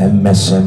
MSM,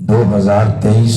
2023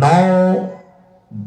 9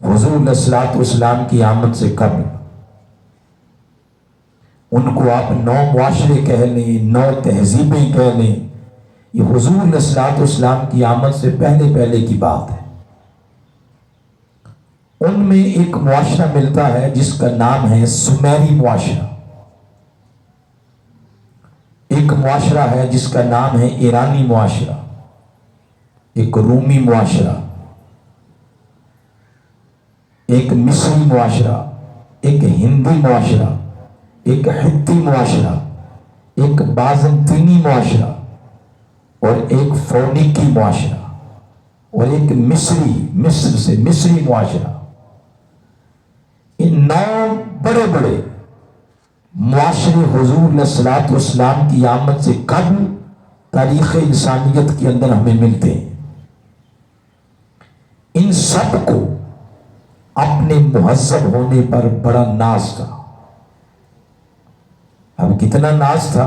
حضور علیہ الصلوۃ والسلام کی آمد سے قبل ان کو آپ 9 معاشرے کہہ لیں، 9 تہذیبیں کہہ لیں، یہ حضور علیہ الصلوۃ والسلام کی آمد سے پہلے کی بات ہے۔ ان میں ایک معاشرہ ملتا ہے جس کا نام ہے سمیری معاشرہ، ایک معاشرہ ہے جس کا نام ہے ایرانی معاشرہ، ایک رومی معاشرہ، ایک مصری معاشرہ، ایک ہندی معاشرہ، ایک حتی معاشرہ، ایک بازنطینی معاشرہ، اور ایک فونیکی معاشرہ، اور ایک مصر سے مصری معاشرہ۔ ان 9 بڑے بڑے معاشرے حضور علیہ الصلوۃ والسلام کی آمد سے قبل تاریخ انسانیت کے اندر ہمیں ملتے ہیں۔ ان سب کو اپنے مہذب ہونے پر بڑا ناز تھا۔ اب کتنا ناز تھا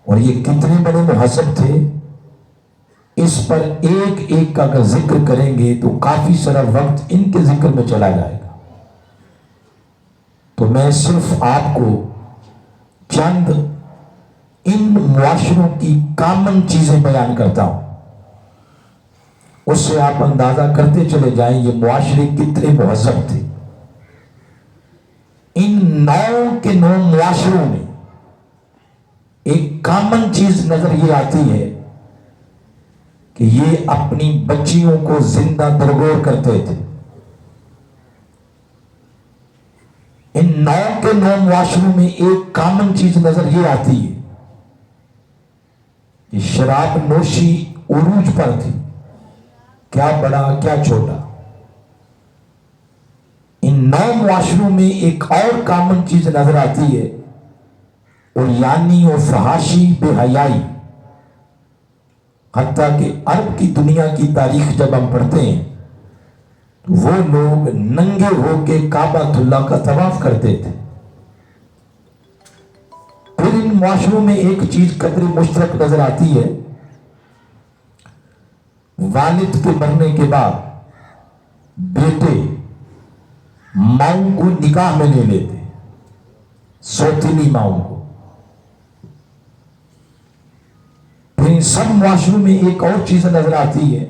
اور یہ کتنے بڑے مہذب تھے، اس پر ایک ایک کا اگر ذکر کریں گے تو کافی سارا وقت ان کے ذکر میں چلا جائے گا۔ تو میں صرف آپ کو چند ان معاشروں کی کامن چیزیں بیان کرتا ہوں، اس سے آپ اندازہ کرتے چلے جائیں یہ معاشرے کتنے مہذب تھے۔ ان 9 کے 9 معاشروں میں ایک کامن چیز نظر یہ آتی ہے کہ یہ اپنی بچیوں کو زندہ درگور کرتے تھے۔ ان 9 کے 9 معاشروں میں ایک کامن چیز نظر یہ آتی ہے کہ شراب نوشی عروج پر تھی، کیا بڑا کیا چھوٹا۔ ان 9 معاشروں میں ایک اور کامن چیز نظر آتی ہے، اور یعنی و فحاشی، بے حیائی۔ حتیٰ کہ عرب کی دنیا کی تاریخ جب ہم پڑھتے ہیں تو وہ لوگ ننگے ہو کے کعبۃ اللہ کا طواف کرتے تھے۔ پھر ان معاشروں میں ایک چیز قدر مشترک نظر آتی ہے، والد کے مرنے کے بعد بیٹے ماؤں کو نکاح میں لے لیتے، سوتیلی ماؤں کو۔ پھر ان سب معاشروں میں ایک اور چیز نظر آتی ہے،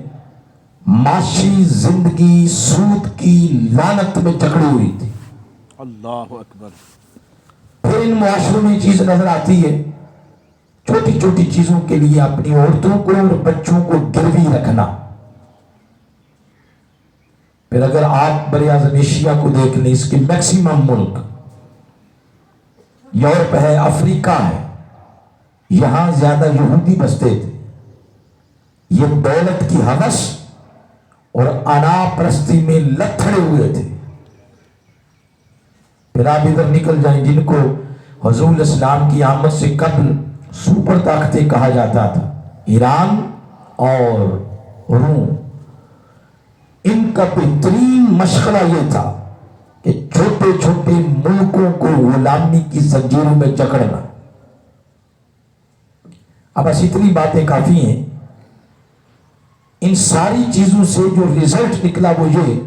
معاشی زندگی سود کی لعنت میں جکڑی ہوئی تھی۔ اللہ اکبر۔ پھر ان معاشروں میں چیز نظر آتی ہے، چھوٹی چھوٹی چیزوں کے لیے اپنی عورتوں کو اور بچوں کو گروی رکھنا۔ پھر اگر آپ بر اعظم ایشیا کو دیکھ لیں، اس کے میکسیمم ملک یورپ ہے، افریقہ ہے، یہاں زیادہ یہودی بستے تھے۔ یہ دولت کی ہوس اور انا پرستی میں لتھڑے ہوئے تھے۔ پھر آپ ادھر نکل جائیں، جن کو حضور علیہ السلام کی آمد سے قبل سپر طاقتیں کہا جاتا تھا، ایران اور روم، ان کا بہترین مشغلہ یہ تھا کہ چھوٹے چھوٹے ملکوں کو غلامی کی زنجیروں میں جکڑنا۔ اب بس اتنی باتیں کافی ہیں۔ ان ساری چیزوں سے جو ریزلٹ نکلا وہ یہ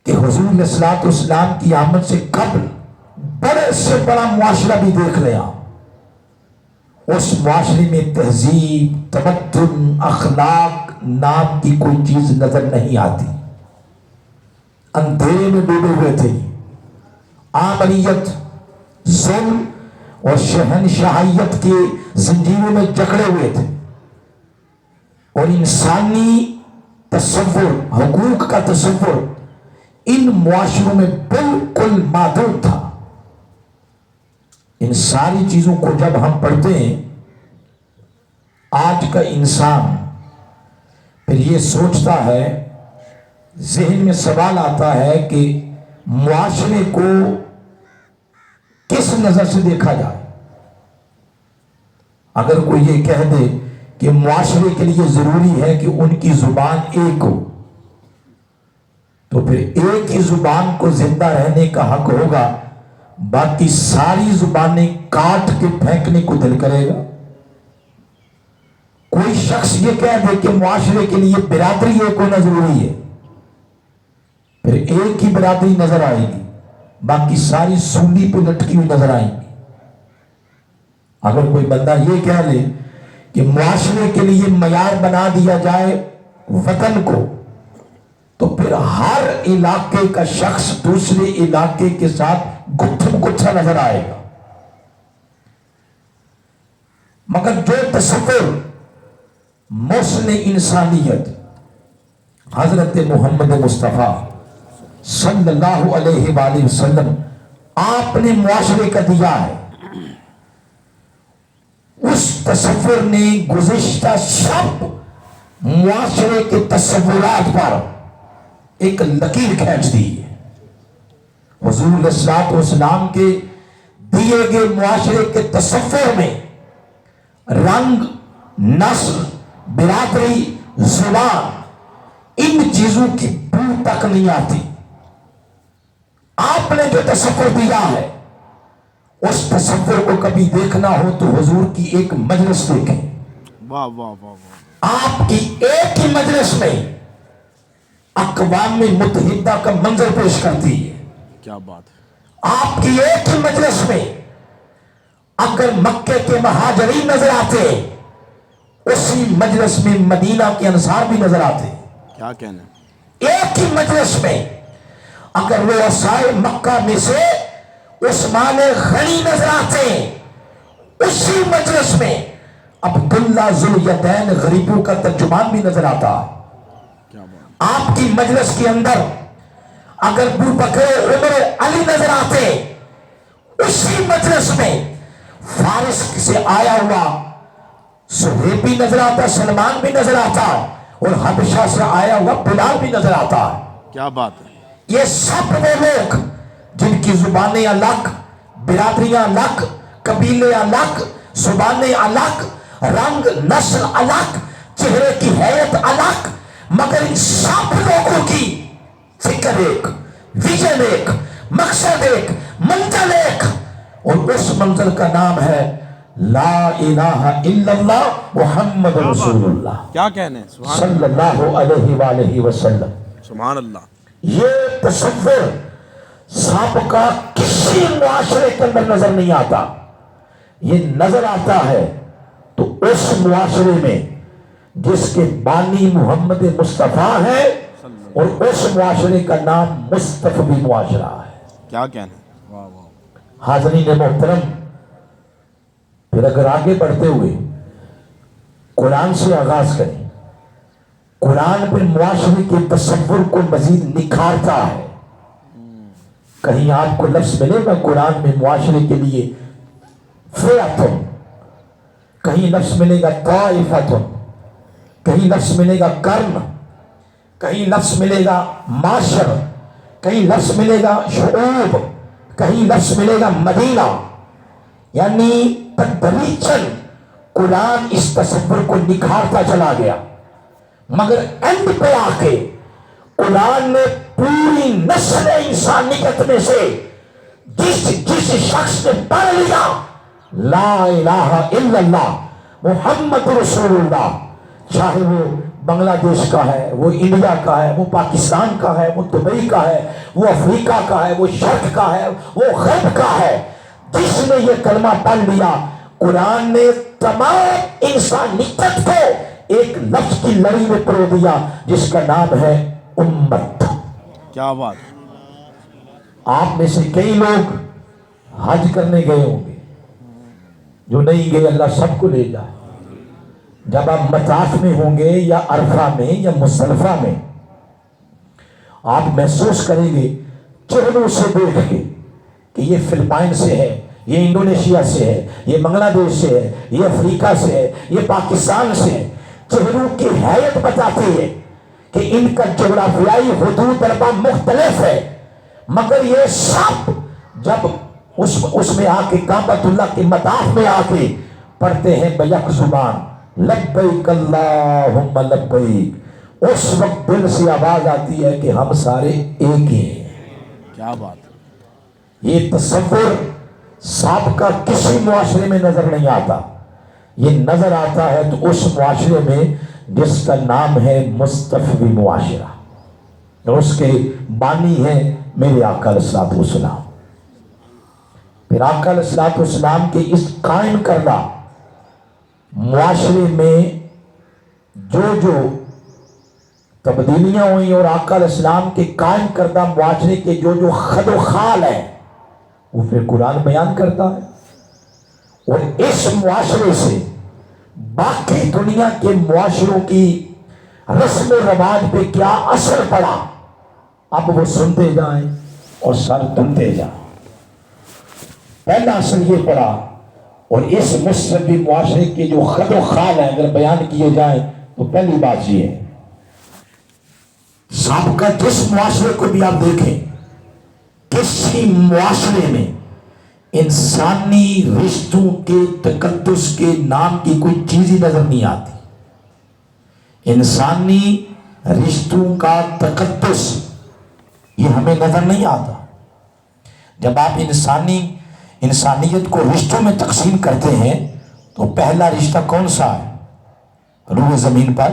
کہ حضور علیہ الصلوۃ والسلام کی آمد سے قبل بڑے سے بڑا معاشرہ بھی دیکھ لیا، اس معاشرے میں تہذیب، تمدن، اخلاق نام کی کوئی چیز نظر نہیں آتی۔ اندھیرے میں ڈوبے ہوئے تھے، آمریت، ظلم اور شہنشاہیت کے زنجیروں میں جکڑے ہوئے تھے، اور انسانی تصور، حقوق کا تصور ان معاشروں میں بالکل محدود تھا۔ ان ساری چیزوں کو جب ہم پڑھتے ہیں، آج کا انسان پھر یہ سوچتا ہے، ذہن میں سوال آتا ہے کہ معاشرے کو کس نظر سے دیکھا جائے۔ اگر کوئی یہ کہہ دے کہ معاشرے کے لیے ضروری ہے کہ ان کی زبان ایک ہو، تو پھر ایک ہی زبان کو زندہ رہنے کا حق ہوگا، باقی ساری زبانیں کاٹ کے پھینکنے کو دل کرے گا۔ کوئی شخص یہ کہہ دے کہ معاشرے کے لیے برادری ایک ہونا ضروری ہے، پھر ایک ہی برادری نظر آئے گی، باقی ساری سولی پہ لٹکی ہوئی نظر آئیں گی۔ اگر کوئی بندہ یہ کہہ لے کہ معاشرے کے لیے معیار بنا دیا جائے وطن کو، تو پھر ہر علاقے کا شخص دوسرے علاقے کے ساتھ گتھم گتھا نظر آئے گا۔ مگر جو تصور محسن انسانیت حضرت محمد مصطفیٰ صلی اللہ علیہ وآلہ وسلم آپ نے معاشرے کا دیا ہے، اس تصور نے گزشتہ سب معاشرے کے تصورات پر ایک لکیر کھینچ دی ہے۔ حضور علیہ الصلوۃ والسلام کے دیے گئے معاشرے کے تصور میں رنگ، نسل، برادری، زبان، ان چیزوں کی بو تک نہیں آتی۔ آپ نے جو تصور دیا ہے، اس تصور کو کبھی دیکھنا ہو تو حضور کی ایک مجلس دیکھیں۔ واہ واہ واہ واہ، آپ کی ایک ہی مجلس میں اقوام متحدہ کا منظر پیش کرتی ہے۔ کیا بات ہے، آپ کی ایک ہی مجلس میں اگر مکے کے مہاجرین نظر آتے، اسی مجلس میں مدینہ کے انصار بھی نظر آتے۔ کیا کہنا، ایک ہی مجلس میں اگر وہ رؤسائے مکہ میں سے عثمان غنی نظر آتے، اسی مجلس میں عبداللہ ذوالیدین غریبوں کا ترجمان بھی نظر آتا۔ کیا بات، آپ کی مجلس کے اندر اگر ابو بکر، عمر، علی نظر آتے، اسی مجلس میں فارس سے آیا ہوا سہیب بھی نظر آتا، سلمان بھی نظر آتا، اور حبشہ سے آیا ہوا بلال بھی نظر آتا۔ کیا بات ہے، یہ سب وہ لوگ جن کی زبانیں الگ، برادریاں الگ، قبیلے الگ، زبانیں الگ، رنگ نسل الگ، چہرے کی حیت الگ، مگر ان سب لوگوں کی فکر ایک، ویژن ایک، مقصد ایک، منزل ایک، اور اس منزل کا نام ہے لا الہ الا اللہ محمد رسول اللہ کیا کہنے، سبحان صلی اللہ علیہ وآلہ وسلم۔ سبحان اللہ، یہ تصور سابقہ کسی معاشرے کے اندر نظر نہیں آتا۔ یہ نظر آتا ہے تو اس معاشرے میں جس کے بانی محمد مصطفیٰ ہے، اور اس معاشرے کا نام مصطفی معاشرہ ہے۔ کیا کہنے، واہ واہ، حاضرین محترم، پھر اگر آگے بڑھتے ہوئے قرآن سے آغاز کریں، قرآن پہ معاشرے کے تصور کو مزید نکھارتا ہے۔ کہیں آپ کو لفظ ملے گا قرآن میں معاشرے کے لیے فئتن، کہیں لفظ ملے گا طائفتن، کہیں لفظ ملے گا قرن، کہیں لفظ ملے گا معاشر، کہیں لفظ ملے گا شعوب، کہیں لفظ ملے گا مدینہ۔ یعنی تدریجاً قرآن اس تصور کو نکھارتا چلا گیا، مگر اینڈ پہ آ کے قرآن نے پوری نسل انسانیت میں سے جس شخص نے پڑھ لیا لا الہ الا اللہ محمد رسول اللہ، چاہے وہ بنگلہ دیش کا ہے، وہ انڈیا کا ہے، وہ پاکستان کا ہے، وہ دبئی کا ہے، وہ افریقہ کا ہے، وہ شرق کا ہے، وہ غرب کا ہے، جس نے یہ کلمہ پڑھ لیا، قرآن نے تمام انسانیت کو ایک لفظ کی لڑی میں پرو دیا جس کا نام ہے امت۔ کیا بات، آپ میں سے کئی لوگ حج کرنے گئے ہوں گے، جو نہیں گئے اللہ سب کو لے جائے۔ جب آپ مطاف میں ہوں گے یا عرفہ میں یا مزدلفہ میں، آپ محسوس کریں گے چہروں سے دیکھ کے کہ یہ فلپائن سے ہے، یہ انڈونیشیا سے ہے، یہ بنگلہ دیش سے ہے، یہ افریقہ سے ہے، یہ پاکستان سے ہے۔ چہروں کی حیت بتاتی ہے کہ ان کا جغرافیائی حدود دربہ مختلف ہے، مگر یہ سب جب اس میں آ کے کعبۃ اللہ کے مطاف میں آ کے پڑھتے ہیں بیک زبان لبیک اللہم لبیک، اس وقت دل سے آواز آتی ہے کہ ہم سارے ایک ہی ہیں۔ کیا بات، یہ تصور سابقہ کسی معاشرے میں نظر نہیں آتا، یہ نظر آتا ہے تو اس معاشرے میں جس کا نام ہے مصطفی معاشرہ۔ اور اس کے بانی ہیں میرے آقا علیہ الصلوۃ والسلام۔ پھر آقا علیہ الصلوۃ والسلام کے اس قائم کردہ معاشرے میں جو تبدیلیاں ہوئیں اور آقا علیہ السلام کے قائم کردہ معاشرے کے جو خد و خال ہیں وہ پھر قرآن بیان کرتا ہے۔ اور اس معاشرے سے باقی دنیا کے معاشروں کی رسم و رواج پہ کیا اثر پڑا، اب وہ سنتے جائیں اور سر دھنتے جائیں۔ پہلا اثر یہ پڑا، اور اس مستقبی معاشرے کے جو خد و خال ہیں اگر بیان کیے جائیں تو پہلی بات یہ ہے، سابقہ جس معاشرے کو بھی آپ دیکھیں، کسی معاشرے میں انسانی رشتوں کے تقدس کے نام کی کوئی چیز ہی نظر نہیں آتی۔ انسانی رشتوں کا تقدس یہ ہمیں نظر نہیں آتا۔ جب آپ انسانیت کو رشتوں میں تقسیم کرتے ہیں تو پہلا رشتہ کون سا ہے؟ روح زمین پر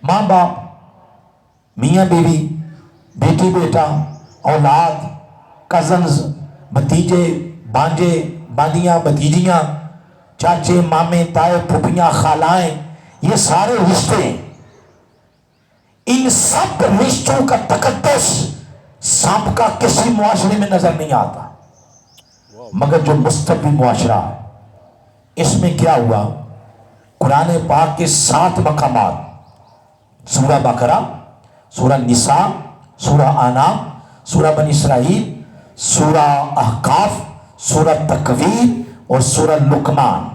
ماں باپ، میاں بیوی، بیٹی بیٹا، اولاد، کزنز، بھتیجے بھانجے، بھانجیاں بھتیجیاں، چاچے مامے تائے پھوپھیاں خالائیں، یہ سارے رشتے ہیں۔ ان سب رشتوں کا تقدس سابقہ کسی معاشرے میں نظر نہیں آتا، مگر جو مستقبل معاشرہ ہے اس میں کیا ہوا؟ قرآن پاک کے 7 مقامات، سورہ بقرہ، سورہ نساء، سورہ انعام، سورہ بنی اسرائیل، سورہ احقاف، سورہ تکویر اور سورہ لقمان،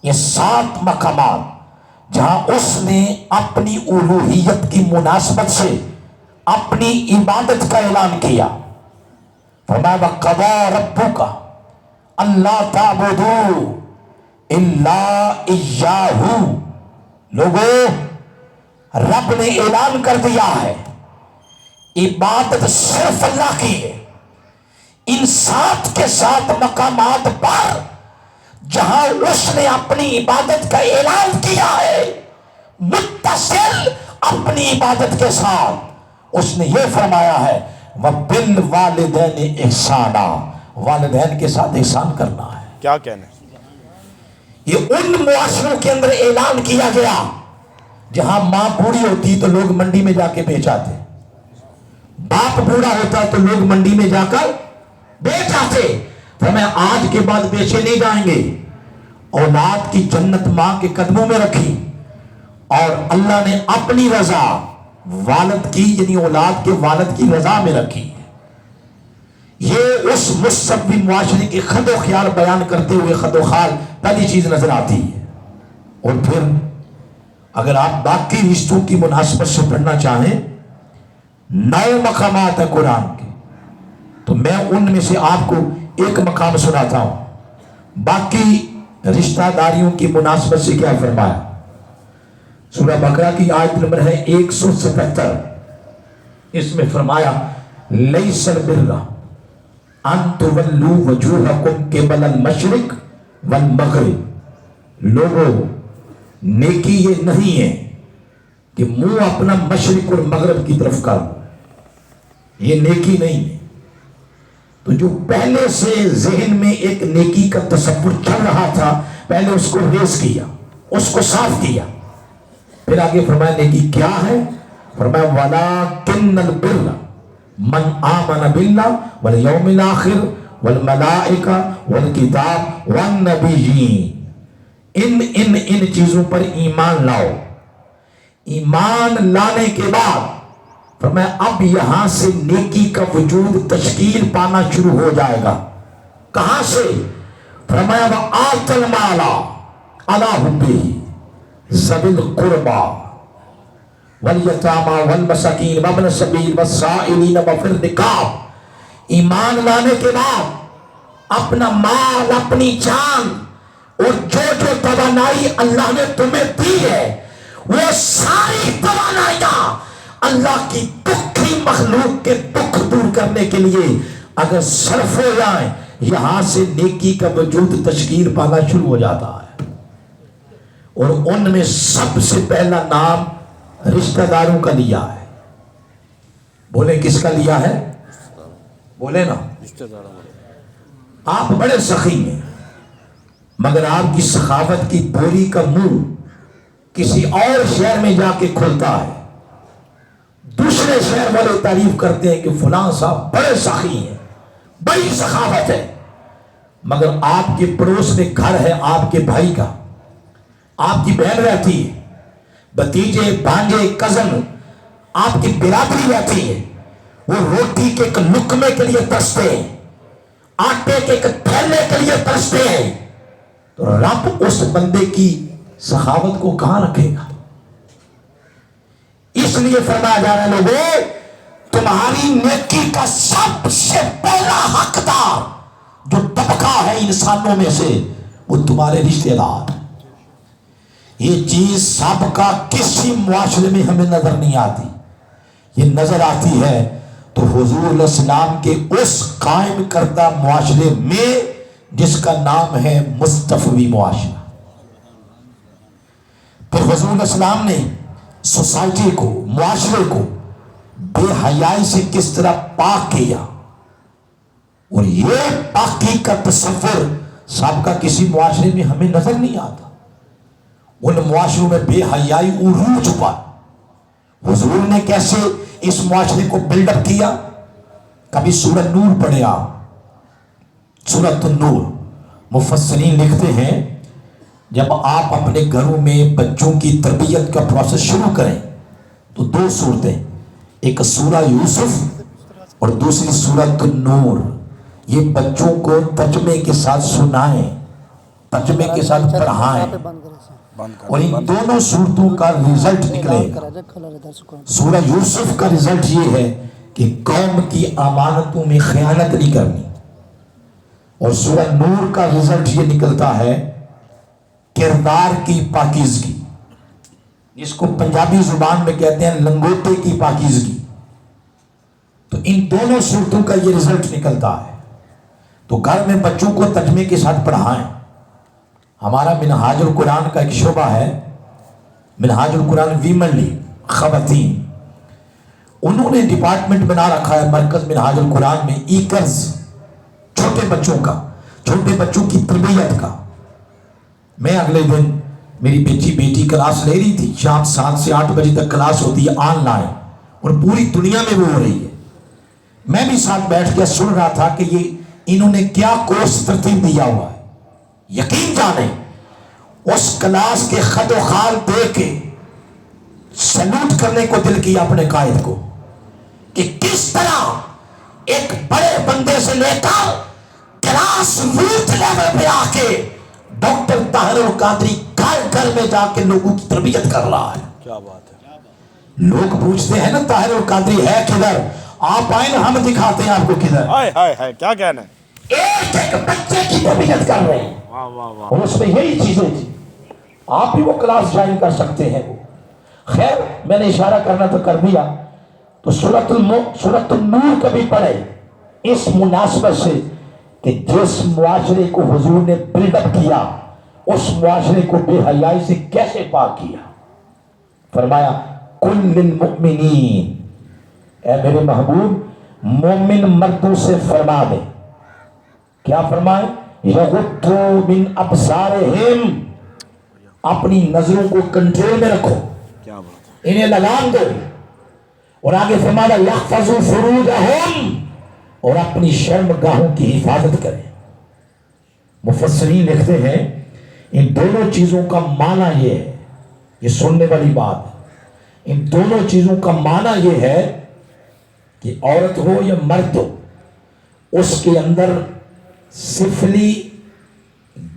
یہ 7 مقامات جہاں اس نے اپنی الوہیت کی مناسبت سے اپنی عبادت کا اعلان کیا۔ فرمایا وَقَضَىٰ رَبُّكَ أَلَّا تَعْبُدُوا إِلَّا إِيَّاهُ، لوگوں رب نے اعلان کر دیا ہے عبادت صرف اللہ کی ہے۔ ان 7 کے 7 مقامات پر جہاں اس نے اپنی عبادت کا اعلان کیا ہے، متصل اپنی عبادت کے ساتھ اس نے یہ فرمایا ہے وَبِالْوَالِدَيْنِ إِحْسَانًا، والدین کے ساتھ احسان کرنا ہے۔ کیا کہنے، یہ ان معاشروں کے اندر اعلان کیا گیا جہاں ماں بوڑھی ہوتی تو لوگ منڈی میں جا کے بیچ آتے، باپ بوڑھا ہوتا تو لوگ منڈی میں جا کر بیچ آتے۔ فرمایا آج کے بعد بیچے نہیں جائیں گے۔ اولاد کی جنت ماں کے قدموں میں رکھی، اور اللہ نے اپنی رضا والد کی یعنی اولاد کے والد کی رضا میں رکھی۔ یہ اس مستقبل معاشرے کے خد و خیال بیان کرتے ہوئے خد و خال پہلی چیز نظر آتی ہے۔ اور پھر اگر آپ باقی رشتوں کی مناسبت سے پڑھنا چاہیں، 9 مقامات ہیں قرآن کے، تو میں ان میں سے آپ کو ایک مقام سناتا ہوں۔ باقی رشتہ داریوں کی مناسبت سے کیا فرمایا؟ سورہ بقرہ کی آیت نمبر ہے 177، اس میں فرمایا لیس البر ان تولوا وجوہکم قبل المشرق والمغرب، لوگوں نیکی یہ نہیں ہے کہ منہ اپنا مشرق اور مغرب کی طرف کرو، یہ نیکی نہیں ہے۔ تو جو پہلے سے ذہن میں ایک نیکی کا تصور چل رہا تھا، پہلے اس کو ریز کیا، اس کو صاف کیا، پھر آگے فرمایا نیکی کیا ہے؟ فرمایا وَلَٰكِنَّ الْبِرَّ مَنْ آمَنَ بِاللَّهِ وَالْيَوْمِ الْآخِرِ وَالْمَلَائِكَةِ وَالْكِتَابِ وَالنَّبِيِّينَ، ان چیزوں پر ایمان لاؤ۔ ایمان لانے کے بعد فرمایا اب یہاں سے نیکی کا وجود تشکیل پانا شروع ہو جائے گا۔ کہاں سے؟ فرمایا وَآتَ الْمَالَ عَلَىٰ حُبِّهِ ذَوِي الْقُرْبَىٰ وَالْيَتَامَىٰ وَالْمَسَاكِينِ وَابْنَ السَّبِيلِ وَالسَّائِلِينَ وَفِي الرِّقَابِ، ایمان لانے کے بعد اپنا مال، اپنی جان اور جو توانائی اللہ نے تمہیں دی ہے، وہ ساری توانائیاں اللہ کی دکھی مخلوق کے دکھ دور کرنے کے لیے اگر صرف ہو جائیں، یہاں سے نیکی کا وجود تشکیل پانا شروع ہو جاتا ہے۔ اور ان میں سب سے پہلا نام رشتہ داروں کا لیا ہے۔ بولے کس کا لیا ہے؟ بولے نا، آپ بڑے سخی ہیں، مگر آپ کی سخاوت کی بوری کا منہ کسی اور شہر میں جا کے کھلتا ہے، دوسرے شہر والے تعریف کرتے ہیں کہ فلاں صاحب بڑے سخی ہیں، بڑی سخاوت ہے، مگر آپ کے پڑوس میں گھر ہے آپ کے بھائی کا، آپ کی بہن رہتی ہے، بھتیجے بھانجے کزن آپ کی برادری رہتی ہے، وہ روٹی کے ایک لقمے کے لیے ترستے ہیں، آٹے کے ایک تھیلے کے لیے ترستے ہیں، تو رب اس بندے کی سخاوت کو کہاں رکھے گا؟ اس لیے فرمایا جا رہا ہے لوگوں، تمہاری نیکی کا سب سے پہلا حقدار جو طبقہ ہے انسانوں میں سے، وہ تمہارے رشتہ دار۔ یہ چیز سابقہ کسی معاشرے میں ہمیں نظر نہیں آتی، یہ نظر آتی ہے تو حضور علیہ السلام کے اس قائم کردہ معاشرے میں جس کا نام ہے مصطفی معاشرہ۔ پھر حضور علیہ السلام نے سوسائٹی کو، معاشرے کو بے حیائی سے کس طرح پاک کیا، اور یہ پاکی کا تصور سابقہ کسی معاشرے میں ہمیں نظر نہیں آتا۔ ان معاشروں میں بے حیائی عروج پا، حضور نے کیسے اس معاشرے کو بلڈ اپ کیا؟ کبھی سورہ نور پڑھے آپ، سورۃ النور، مفسرین لکھتے ہیں جب آپ اپنے گھروں میں بچوں کی تربیت کا پروسیس شروع کریں تو دو صورتیں، ایک سورہ یوسف اور دوسری سورۃ النور، یہ بچوں کو ترجمے کے ساتھ سنائیں، ترجمے کے ساتھ پڑھائیں، اور ان دونوں صورتوں کا رزلٹ نکلے گا۔ سورہ یوسف کا رزلٹ یہ ہے کہ قوم کی امانتوں میں خیانت نہیں کرنی، اور سورہ نور کا رزلٹ یہ نکلتا ہے کردار کی پاکیزگی، جس کو پنجابی زبان میں کہتے ہیں لنگوٹے کی پاکیزگی۔ تو ان دونوں صورتوں کا یہ رزلٹ نکلتا ہے، تو گھر میں بچوں کو ترجمے کے ساتھ پڑھائیں۔ ہمارا منہاج القرآن کا ایک شعبہ ہے، منہاج القرآن ویمن لیگ، خواتین، انہوں نے ڈپارٹمنٹ بنا رکھا ہے مرکز منہاج القرآن میں، ایکرز، چھوٹے بچوں کا، چھوٹے بچوں کی تربیت کا۔ میں اگلے دن میری بیٹی کلاس لے رہی تھی، شام 7 سے 8 بجے تک کلاس ہوتی ہے آن لائن، اور پوری دنیا میں وہ ہو رہی ہے۔ میں بھی ساتھ بیٹھ کے سن رہا تھا کہ یہ انہوں نے کیا کورس ترتیب دیا ہوا ہے۔ یقین جانیں اس کلاس کے خط و خال دے کے سلوٹ کرنے کو دل کیا اپنے قائد کو، کہ کس طرح ایک بڑے بندے سے لے کر کلاس روٹ لیول پہ آ کے ڈاکٹر طاہر القادری گھر گھر میں جا کے لوگوں کی تربیت کر رہا ہے۔ کیا بات ہے! لوگ پوچھتے ہیں نا طاہر القادری ہے کدھر؟ آپ آئیں نا، ہم دکھاتے ہیں آپ کو کدھر۔ ہائے ہائے ہائے، کیا کہنا ہے! ایک ایک بچے کی تربیت کر رہے ہیں، واہ واہ واہ! اور اس میں یہی چیزیں تھی۔ آپ بھی وہ کلاس جوائن کر سکتے ہیں۔ وہ خیر، میں نے اشارہ کرنا تو کر دیا، تو سورۃ النور کبھی پڑھے اس مناسبت سے کہ جس معاشرے کو حضور نے بلڈ اپ کیا، اس معاشرے کو بے حیائی سے کیسے پاک کیا۔ فرمایا کل للمؤمنین، اے میرے محبوب مومن مردوں سے فرما دے، کیا فرمائے؟ یغضوا من ابصارہم، اپنی نظروں کو کنٹرول میں رکھو، کیا بات ہے! انہیں لگام دو، اور آگے فرمایا یحفظوا فروجہم، اور اپنی شرم گاہوں کی حفاظت کریں۔ مفسرین لکھتے ہیں ان دونوں چیزوں کا معنی یہ ہے، یہ سننے والی بات ہے، ان دونوں چیزوں کا معنی یہ ہے کہ عورت ہو یا مرد ہو، اس کے اندر سفلی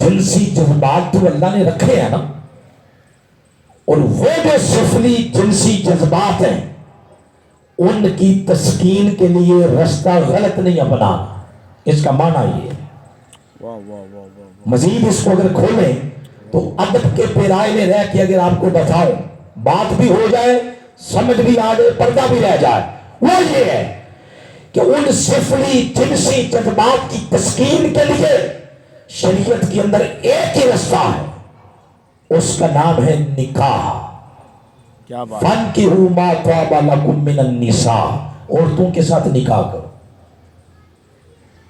جنسی جذبات تو اللہ نے رکھے ہیں نا، اور وہ جو سفلی جنسی جذبات ہیں ان کی تسکین کے لیے رستہ غلط نہیں اپنانا، اس کا معنی یہ ہے۔ واہ واہ واہ واہ! مزید اس کو اگر کھولیں تو ادب کے پیرائے میں رہ کے اگر آپ کو بتاؤں، بات بھی ہو جائے، سمجھ بھی آ جائے، پردہ بھی رہ جائے، وہ یہ ہے کہ ان سفلی جنسی جذبات کی تسکین کے لیے شریعت کے اندر ایک ہی رستہ ہے، اس کا نام ہے نکاح۔ کیا بات! فَانْكِحُوا مَا طَابَ لَكُم مِّنَ النِّسَاءِ، عورتوں کے ساتھ نکاح کرو.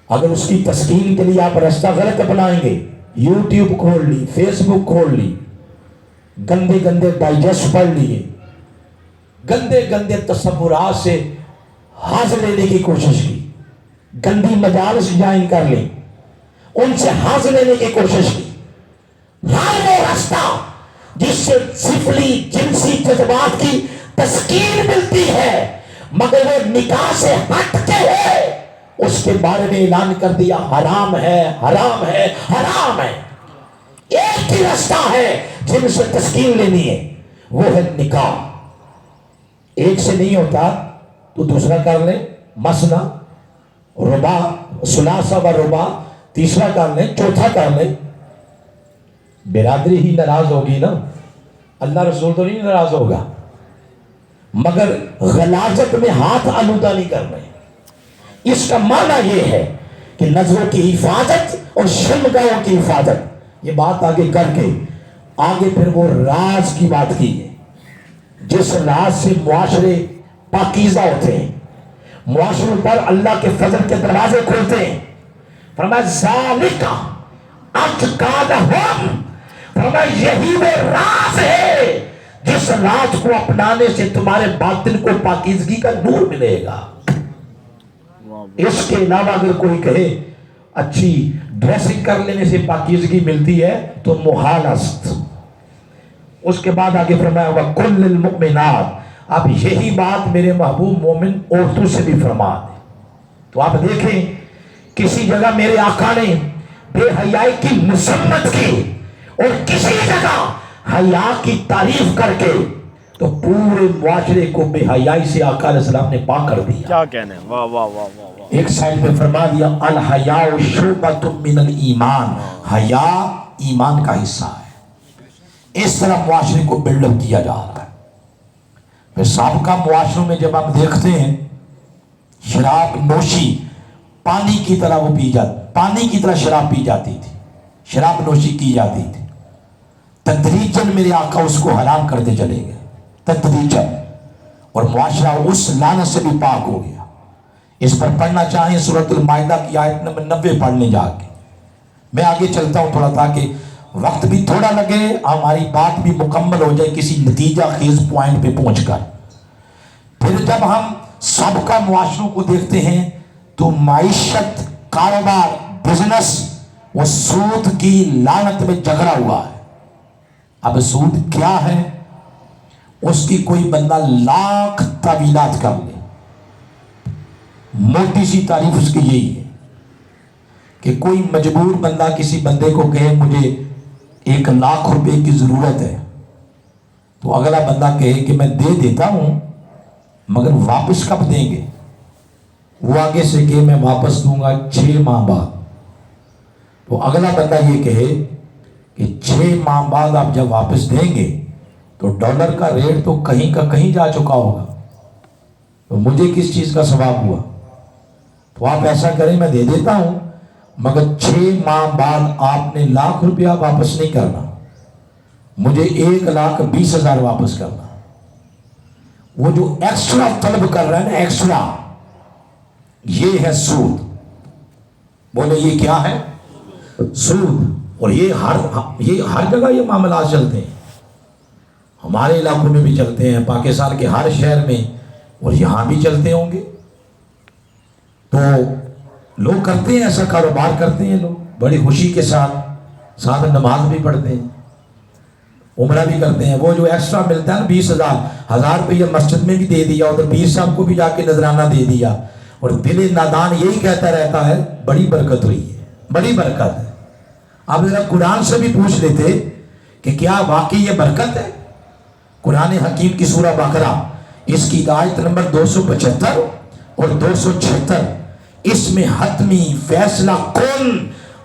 اگر اس کی تسکین کے لیے آپ راستہ غلط اپنائیں گے، یوٹیوب کھول لی، فیس بک کھول لی، گندے گندے ڈائجسٹ پڑھ لیے، گندے گندے تصورات سے حاص لینے کی کوشش کی، گندی مجالس جوائن کر لی، ان سے حاص لینے کی کوشش کی. ہر وہ راستہ جس سے سفلی جنسی جذبات کی تسکین ملتی ہے مگر وہ نکاح سے ہٹ کے ہے، اس کے بارے میں اعلان کر دیا حرام ہے، حرام ہے، حرام ہے. ایک ہی راستہ ہے جن سے تسکین لینی ہے، وہ ہے نکاح. ایک سے نہیں ہوتا تو دوسرا کر لیں، مثنا ربا، ثلاثہ و ربا، تیسرا کر لیں، چوتھا کر لیں. برادری ہی ناراض ہوگی نا، اللہ رسول تو نہیں ناراض ہوگا، مگر غلاظت میں ہاتھ آلودہ نہیں کر رہے. اس کا معنی یہ ہے کہ نظروں کی حفاظت اور شرمگاہوں کی حفاظت. یہ بات آگے کر کے آگے پھر وہ راز کی بات کی ہے، جس راز سے معاشرے پاکیزہ ہوتے ہیں، معاشروں پر اللہ کے فضل کے دروازے کھلتے ہیں. فرمایا ذالک اتقاء، فرمایا یہی وہ راز ہے جس راز کو اپنانے سے تمہارے باطن کو پاکیزگی کا نور ملے گا. اس کے علاوہ اگر کوئی کہے اچھی ڈریسنگ کر لینے سے پاکیزگی ملتی ہے تو محال است. اس کے بعد آگے فرمایا وَكُلِّ الْمُؤْمِنَاتِ، اب یہی بات میرے محبوب مومن عورتوں سے بھی فرما دیں. تو آپ دیکھیں کسی جگہ میرے آقا نے بے حیائی کی مذمت کی اور کسی جگہ حیا کی تعریف کر کے تو پورے معاشرے کو بے حیائی سے آقا علیہ السلام نے پاک کر دیا. کیا کہنے، واہ واہ واہ واہ واہ. ایک سائڈ پہ فرما دیا الحیاء شعبۃ من الایمان، حیا ایمان کا حصہ ہے. اس طرح معاشرے کو بلڈ اپ کیا جا رہا ہے. پھر سابقہ معاشروں میں جب آپ دیکھتے ہیں شراب نوشی پانی کی طرح وہ پی جاتی، پانی کی طرح شراب پی جاتی تھی، شراب نوشی کی جاتی تھی. تدریجاً میرے آقا اس کو حرام کرتے چلے گئے تدریجاً، اور معاشرہ اس لعنت سے بھی پاک ہو گیا. اس پر پڑھنا چاہیں سورۃ المائدہ کی آیت نمبر 90 پڑھنے جا کے. میں آگے چلتا ہوں تھوڑا تاکہ وقت بھی تھوڑا لگے، ہماری بات بھی مکمل ہو جائے کسی نتیجہ خیز پوائنٹ پہ پہنچ کر. پھر جب ہم سابقہ معاشروں کو دیکھتے ہیں تو معیشت، کاروبار، بزنس وہ سود کی لعنت میں جگڑا ہوا ہے. اب سود کیا ہے اس کی کوئی بندہ لاکھ تعویلات کر لے، موٹی سی تعریف اس کی یہی ہے کہ کوئی مجبور بندہ کسی بندے کو کہے مجھے 1,00,000 روپے کی ضرورت ہے، تو اگلا بندہ کہے کہ میں دے دیتا ہوں مگر واپس کب دیں گے؟ وہ آگے سے کہ میں واپس دوں گا 6 ماہ بعد. تو اگلا بندہ یہ کہے کہ 6 ماہ بعد آپ جب واپس دیں گے تو ڈالر کا ریٹ تو کہیں کا کہیں جا چکا ہوگا، تو مجھے کس چیز کا ثواب ہوا؟ تو آپ ایسا کریں میں دے دیتا ہوں مگر 6 ماہ بعد آپ نے 1,00,000 روپیہ واپس نہیں کرنا، مجھے 1,20,000 واپس کرنا. وہ جو ایکسٹرا طلب کر رہا ہے نا، ایکسٹرا، یہ ہے سود. بولے یہ کیا ہے؟ سود. اور یہ ہر جگہ یہ معاملات چلتے ہیں، ہمارے علاقوں میں بھی چلتے ہیں، پاکستان کے ہر شہر میں، اور یہاں بھی چلتے ہوں گے. تو لوگ کرتے ہیں ایسا، کاروبار کرتے ہیں لوگ بڑی خوشی کے ساتھ نماز بھی پڑھتے ہیں، عمرہ بھی کرتے ہیں. وہ جو ایکسٹرا ملتا ہے نا 20,000 روپیہ مسجد میں بھی دے دیا، ادھر پیر صاحب کو بھی جا کے نذرانہ دے دیا، اور دل نادان یہی کہتا رہتا ہے بڑی برکت ہوئی ہے، بڑی برکت ہے. اب ذرا قرآن سے بھی پوچھ لیتے کہ کیا واقعی یہ برکت ہے؟ قرآن حکیم کی سورہ بقرہ اس کی آیت نمبر 275 اور 276 اس میں حتمی فیصلہ کن